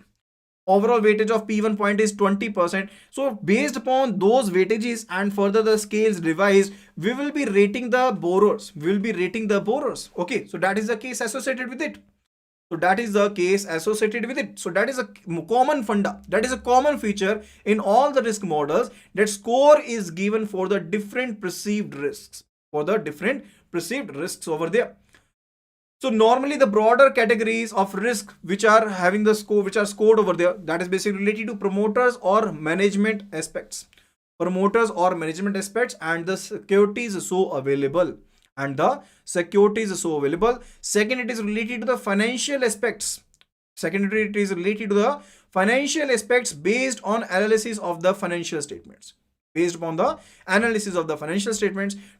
Overall weightage of P1 point is 20%. So based upon those weightages and further the scales revised, we will be rating the borrowers. Okay, so that is the case associated with it. So that is a common funda. That is a common feature in all the risk models, that score is given for the different perceived risks. Over there. So normally the broader categories of risk which are having the score, which are scored over there, that is basically related to promoters or management aspects. And the securities is so available. Second, it is related to the financial aspects. Based on analysis of the financial statements.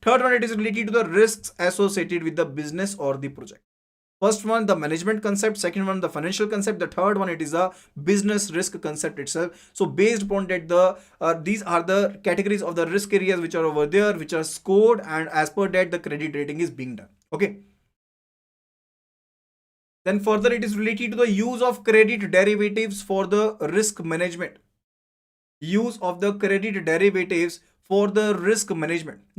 Third one, it is related to the risks associated with the business or the project. First one, the management concept. Second one, the financial concept. The third one, it is a business risk concept itself. So based upon that, these are the categories of the risk areas which are over there, which are scored, and as per that, the credit rating is being done. Okay. Then further, it is related to the use of credit derivatives for the risk management. Now,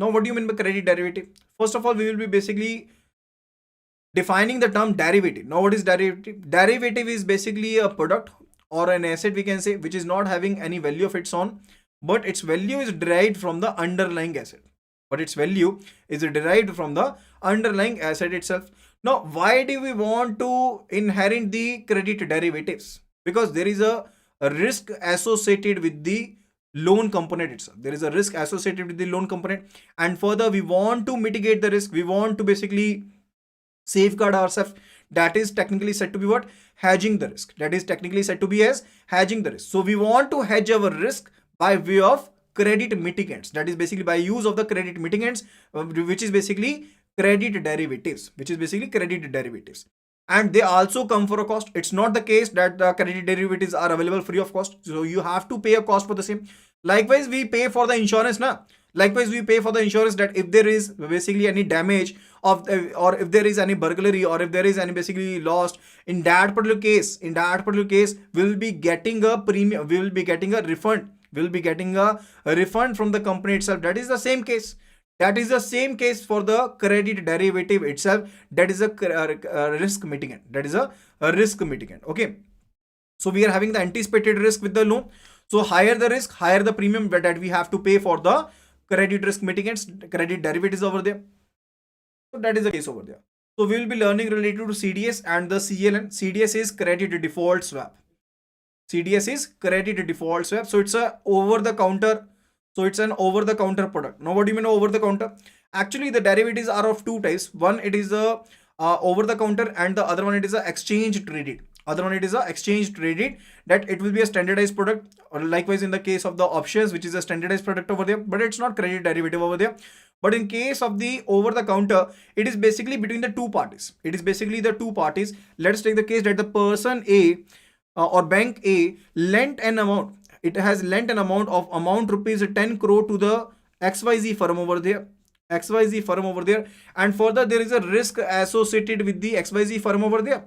what do you mean by credit derivative? First of all, we will be basically defining the term derivative. Now, what is derivative? Derivative is basically a product or an asset, we can say, which is not having any value of its own, but its value is derived from the underlying asset. Itself. Now, why do we want to inherit the credit derivatives? Because there is a risk associated with the loan component itself. And further, we want to mitigate the risk. We want to basically safeguard ourselves. That is technically said to be what? Hedging the risk. So we want to hedge our risk by way of credit mitigants. That is basically by use of the credit mitigants, which is basically credit derivatives. And they also come for a cost. It's not the case that the credit derivatives are available free of cost. So you have to pay a cost for the same. Likewise, we pay for the insurance that if there is basically any damage or if there is any burglary, or if there is any basically lost, in that particular case, we'll be getting a premium, we'll be getting a refund from the company itself. That is the same case. For the credit derivative itself. That is a risk mitigant. Okay. So we are having the anticipated risk with the loan. So higher the risk, higher the premium that we have to pay for the credit risk mitigants, credit derivatives over there. So that is the case over there. So we will be learning related to CDS and the CLN. CDS is credit default swap. CDS is credit default swap. So it's a over the counter. So it's an over the counter product. Now what do you mean over the counter? Actually the derivatives are of two types. One, it is a over the counter, and the other one, it is a exchange traded. Other one, it is a exchange traded, that it will be a standardized product, or likewise in the case of the options, which is a standardized product over there, but it's not credit derivative over there. But in case of the over the counter, it is basically between the two parties. It is basically the two parties. Let's take the case that the person A or bank A lent an amount. It has lent an amount rupees 10 crore to the XYZ firm over there. XYZ firm over there, and further there is a risk associated with the XYZ firm over there.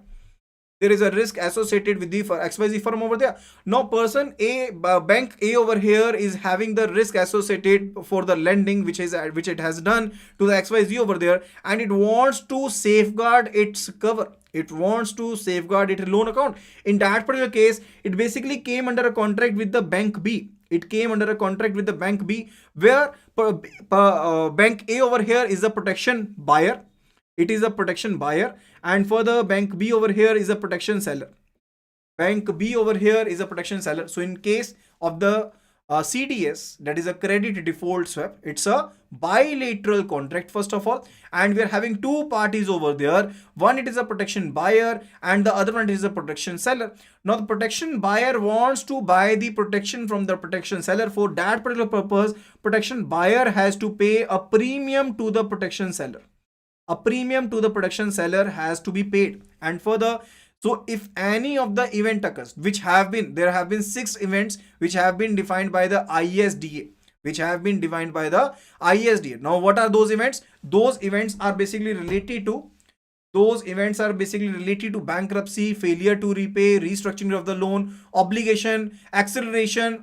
There is a risk associated with the XYZ firm over there. Now person A, bank A over here is having the risk associated for the lending which it has done to the XYZ over there, and it wants to safeguard its cover. It wants to safeguard its loan account. In that particular case, it basically came under a contract with the bank B. It came under a contract with the bank B, where bank A over here is a protection buyer. It is a protection buyer, and further bank B over here is a protection seller. Bank B over here is a protection seller. So in case of the CDS, that is a credit default swap, it's a bilateral contract first of all, and we are having two parties over there. One, it is a protection buyer, and the other one is a protection seller. Now the protection buyer wants to buy the protection from the protection seller. For that particular purpose, protection buyer has to pay a premium to the protection seller. A premium to the protection seller has to be paid. And further, so if any of the event occurs, there have been 6 events which have been defined by the ISDA, Now what are those events? Those events are basically related to bankruptcy, failure to repay, restructuring of the loan, obligation acceleration,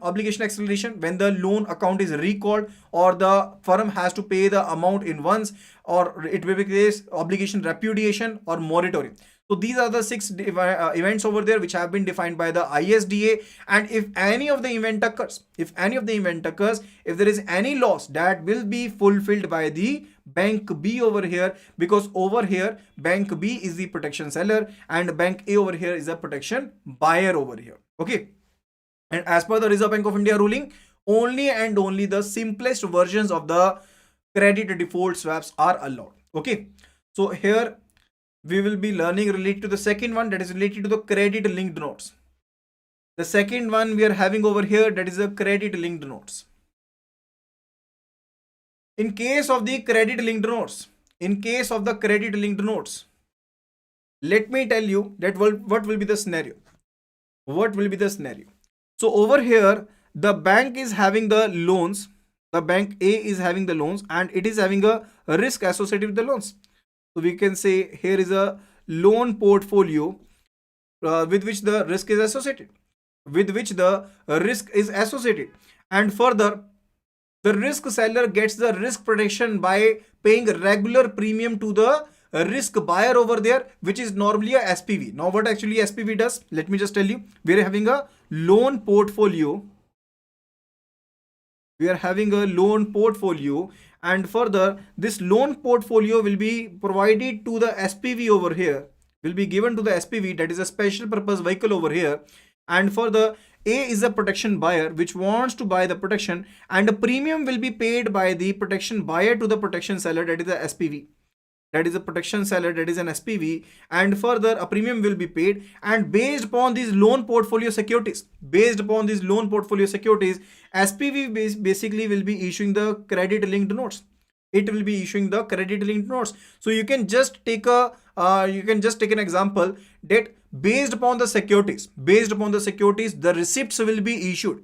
when the loan account is recalled, or the firm has to pay the amount in once, or it will be case obligation repudiation or moratorium. So these are the 6 events over there which have been defined by the ISDA. And if any of the event occurs, if there is any loss, that will be fulfilled by the bank B over here, because over here bank B is the protection seller and bank A over here is a protection buyer over here. Okay. And as per the Reserve Bank of India ruling, only and only the simplest versions of the credit default swaps are allowed. Okay. So here we will be learning related to the second one, that is related to the credit linked notes. The second one we are having over here, that is a credit linked notes. In case of the credit linked notes, let me tell you that what will be the scenario. So over here, the bank is having the loans. The bank A is having the loans, and it is having a risk associated with the loans. So we can say here is a loan portfolio with which the risk is associated. And further, the risk seller gets the risk protection by paying regular premium to the risk buyer over there, which is normally a SPV. Now what actually SPV does? Let me just tell you. We are having a loan portfolio. And further, this loan portfolio will be provided to the SPV over here, will be given to the SPV, that is a special purpose vehicle over here. And further, A is a protection buyer which wants to buy the protection, and a premium will be paid by the protection buyer to the protection seller, that is the SPV. That is a protection seller, that is an SPV, and further a premium will be paid. And based upon these loan portfolio securities, SPV basically will be issuing the credit linked notes. So you can just take an example that based upon the securities, the receipts will be issued.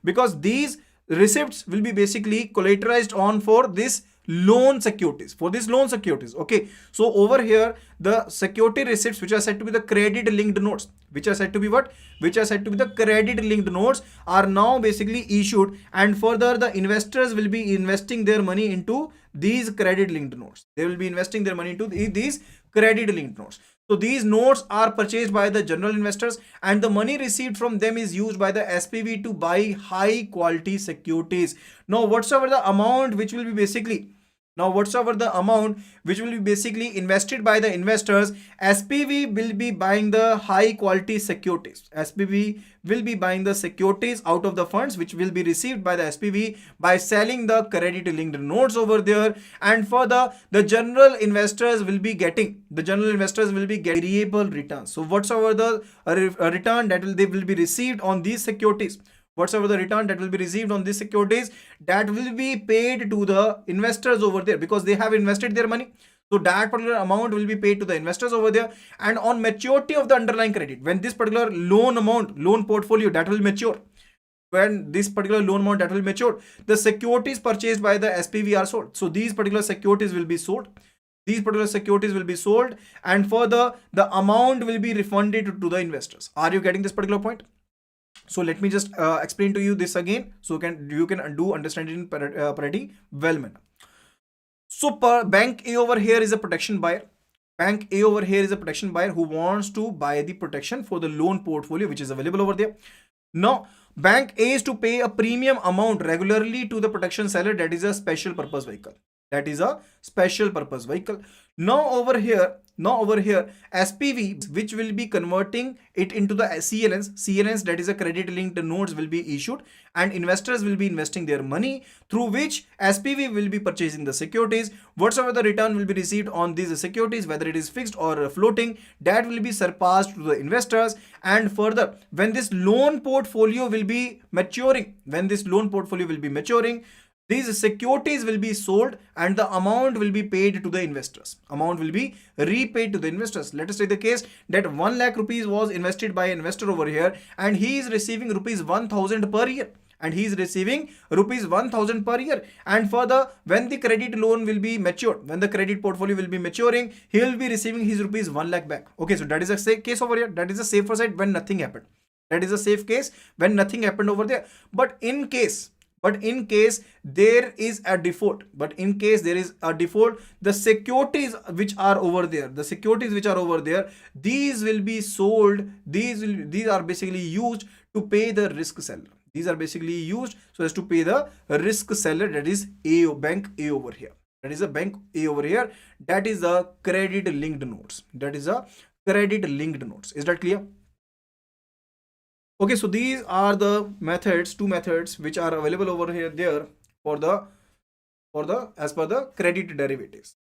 Because these receipts will be basically collateralized on for this loan securities. Okay, so over here the security receipts which are said to be the credit linked notes, are now basically issued, and further the investors will be investing their money into these credit linked notes. So these notes are purchased by the general investors, and the money received from them is used by the SPV to buy high quality securities. Now whatsoever the amount which will be basically Now, whatsoever the amount which will be basically invested by the investors, SPV will be buying the high quality securities. SPV will be buying the securities out of the funds which will be received by the SPV by selling the credit linked notes over there. And further, the general investors will be getting variable returns. So whatsoever the return that they will be received on these securities, whatsoever the return that will be received on these securities, that will be paid to the investors over there, because they have invested their money. So that particular amount will be paid to the investors over there. And on maturity of the underlying credit, when this particular loan portfolio that will mature, the securities purchased by the SPV are sold. So these particular securities will be sold. And further, the amount will be refunded to the investors. Are you getting this particular point? So let me just explain to you this again, so you can do understand it in pretty well manner. So bank A over here is a protection buyer. Who wants to buy the protection for the loan portfolio which is available over there. Now, bank A is to pay a premium amount regularly to the protection seller. That is a special purpose vehicle. Now over here, SPV, which will be converting it into the CLNs, that is a credit linked notes, will be issued, and investors will be investing their money, through which SPV will be purchasing the securities. Whatsoever the return will be received on these securities, whether it is fixed or floating, that will be surpassed to the investors. And further, when this loan portfolio will be maturing, these securities will be sold and the amount will be paid to the investors. Let us take the case that 1 lakh rupees was invested by an investor over here, and he is receiving rupees 1000 per year. And further, when the credit loan will be matured, when the credit portfolio will be maturing, he will be receiving his rupees 1 lakh back. Okay, so that is a safe case over here. That is a safer side when nothing happened. Over there. But in case there is a default, the securities which are over there, these will be sold. These are basically used to pay the risk seller. That is bank A over here. That is the credit linked notes. Is that clear? Okay, so these are the two methods which are available over here there as per the credit derivatives.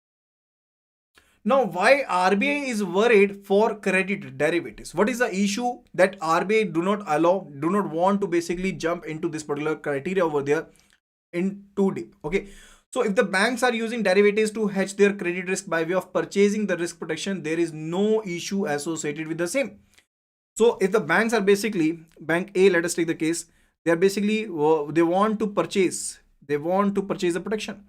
Now, why RBI is worried for credit derivatives? What is the issue that RBI do not want to basically jump into this particular criteria over there in too deep? Okay, so if the banks are using derivatives to hedge their credit risk by way of purchasing the risk protection, there is no issue associated with the same. So if the banks are basically, bank A, let us take the case, they are basically, they want to purchase the protection.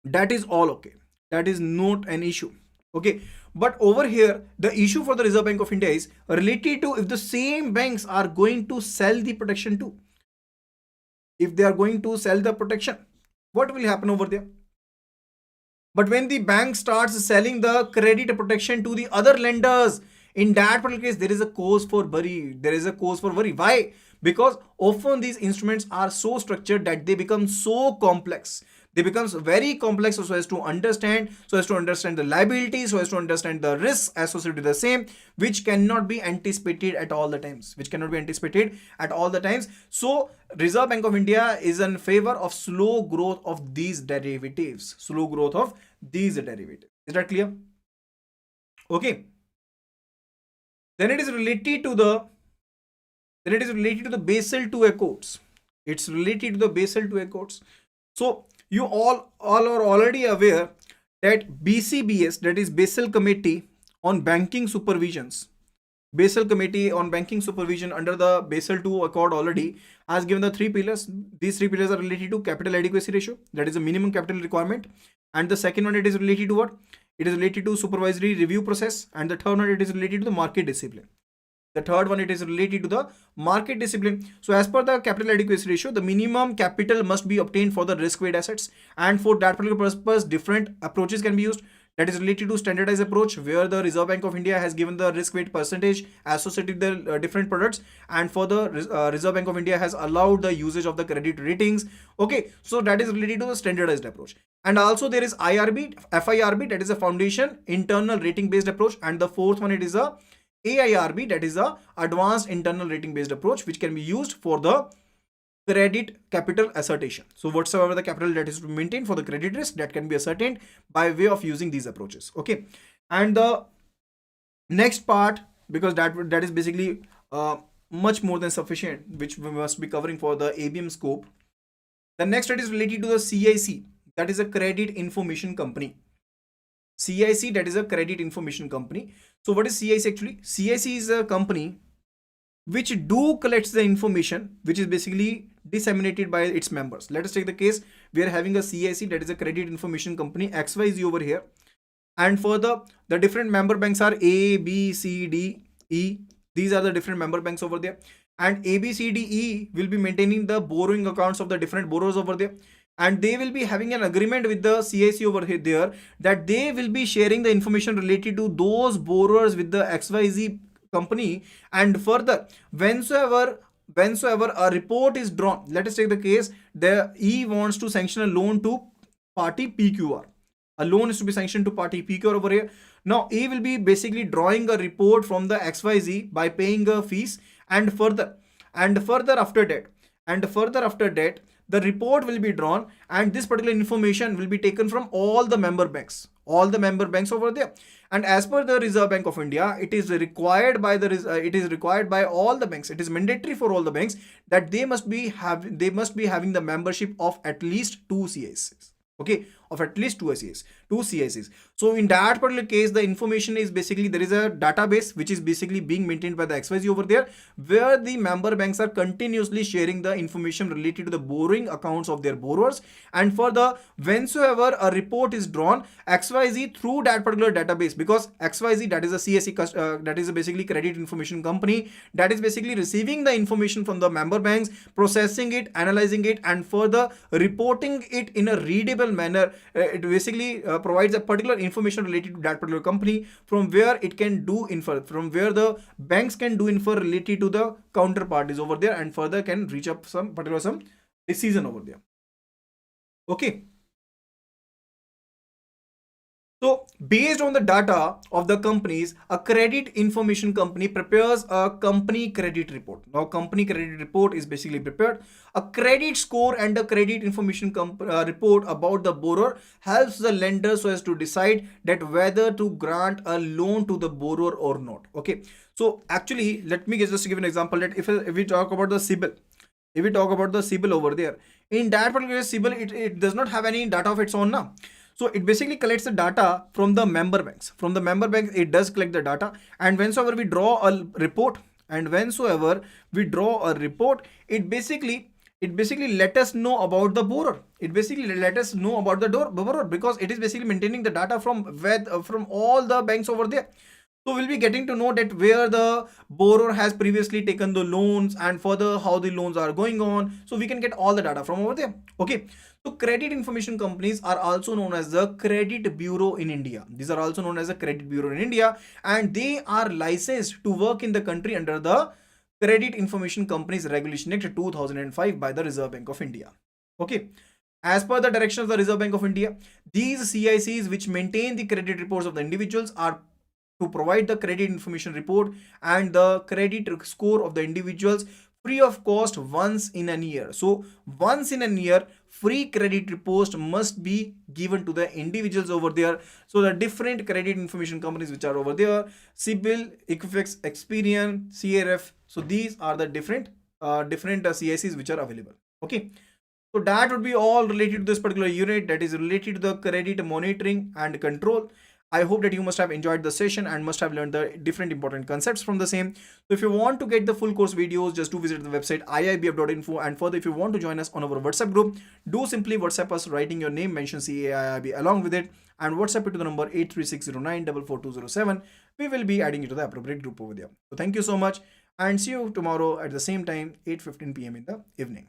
That is all okay. That is not an issue. Okay. But over here, the issue for the Reserve Bank of India is related to if the same banks are going to sell the protection too. If they are going to sell the protection, what will happen over there? But when the bank starts selling the credit protection to the other lenders, in that particular case, there is a cause for worry. Why? Because often these instruments are so structured that they become so complex. They become very complex so as to understand the liabilities, so as to understand the risks associated with the same, which cannot be anticipated at all the times. So Reserve Bank of India is in favor of slow growth of these derivatives. Is that clear? Okay. Then it is related to the Basel II Accords. So you all are already aware that BCBS, that is Basel Committee on Banking Supervision under the Basel II Accord already has given the 3 pillars. These 3 pillars are related to capital adequacy ratio, that is a minimum capital requirement, and the second one, it is related to what? It is related to supervisory review process, and the third one, it is related to the market discipline. So as per the capital adequacy ratio, the minimum capital must be obtained for the risk-weighted assets, and for that particular purpose, different approaches can be used. That is related to standardized approach, where the Reserve Bank of India has given the risk weight percentage associated with the different products, and for the Reserve Bank of India has allowed the usage of the credit ratings. Okay, so that is related to the standardized approach. And also there is IRB, FIRB, that is a foundation internal rating based approach. And the fourth one, it is a AIRB, that is a advanced internal rating based approach, which can be used for the credit capital assertion. So whatsoever the capital that is to be maintained for the credit risk, that can be ascertained by way of using these approaches. Okay. And the next part, because that is basically much more than sufficient, which we must be covering for the ABM scope. The next that is related to the CIC, that is a credit information company. CIC, that is a credit information company. So what is CIC actually? CIC is a company which do collects the information which is basically disseminated by its members. Let us take the case, we are having a CIC, that is a credit information company XYZ over here. And further, the different member banks are A, B, C, D, E. These are the different member banks over there. And A, B, C, D, E will be maintaining the borrowing accounts of the different borrowers over there. And they will be having an agreement with the CIC over here there that they will be sharing the information related to those borrowers with the XYZ company. And further, whensoever a report is drawn, let us take the case, the E wants to sanction a loan to party PQR. A loan is to be sanctioned to party PQR over here. Now E will be basically drawing a report from the XYZ by paying a fees, and further after that the report will be drawn, and this particular information will be taken from all the member banks over there. And as per the Reserve Bank of India, it is required by all the banks. It is mandatory for all the banks that they must be having the membership of at least 2 CICs. Okay, of at least 2 CICs. So in that particular case, the information is basically, there is a database which is basically being maintained by the XYZ over there, where the member banks are continuously sharing the information related to the borrowing accounts of their borrowers. And further, whensoever a report is drawn, XYZ through that particular database, because XYZ, that is a CIC, that is a basically credit information company, that is basically receiving the information from the member banks, processing it, analyzing it, and further reporting it in a readable manner. It basically provides a particular information related to that particular company, from where it can do infer, from where the banks can do infer related to the counterparties over there, and further can reach up some decision over there. Okay. So based on the data of the companies, a credit information company prepares a company credit report. Now company credit report is basically prepared. A credit score and a credit information report about the borrower helps the lender so as to decide that whether to grant a loan to the borrower or not. Okay. So actually, let me just give an example that if we talk about the CAIIB, over there, in that particular CAIIB, it does not have any data of its own now. So it basically collects the data from the member banks. From the member banks, it does collect the data. And whensoever we draw a report, it basically let us know about the borrower. It basically let us know about the borrower, because it is basically maintaining the data from all the banks over there. So we'll be getting to know that where the borrower has previously taken the loans, and further how the loans are going on. So we can get all the data from over there. Okay. So credit information companies are also known as the credit bureau in India. These are also known as a credit bureau in India, and they are licensed to work in the country under the Credit Information Companies Regulation Act 2005 by the Reserve Bank of India. Okay. As per the direction of the Reserve Bank of India, these CICs which maintain the credit reports of the individuals are to provide the credit information report and the credit score of the individuals free of cost once in a year. So once in a year, free credit report must be given to the individuals over there. So the different credit information companies which are over there, CIBIL, Equifax, Experian, CRF. So these are the different CICs which are available. Okay. So that would be all related to this particular unit, that is related to the credit monitoring and control. I hope that you must have enjoyed the session and must have learned the different important concepts from the same. So if you want to get the full course videos, just do visit the website iibf.info. And further, if you want to join us on our WhatsApp group, do simply WhatsApp us writing your name, mention CAIIB along with it, and WhatsApp it to the number 83609442007. We will be adding you to the appropriate group over there. So thank you so much, and see you tomorrow at the same time, 8:15 p.m. in the evening.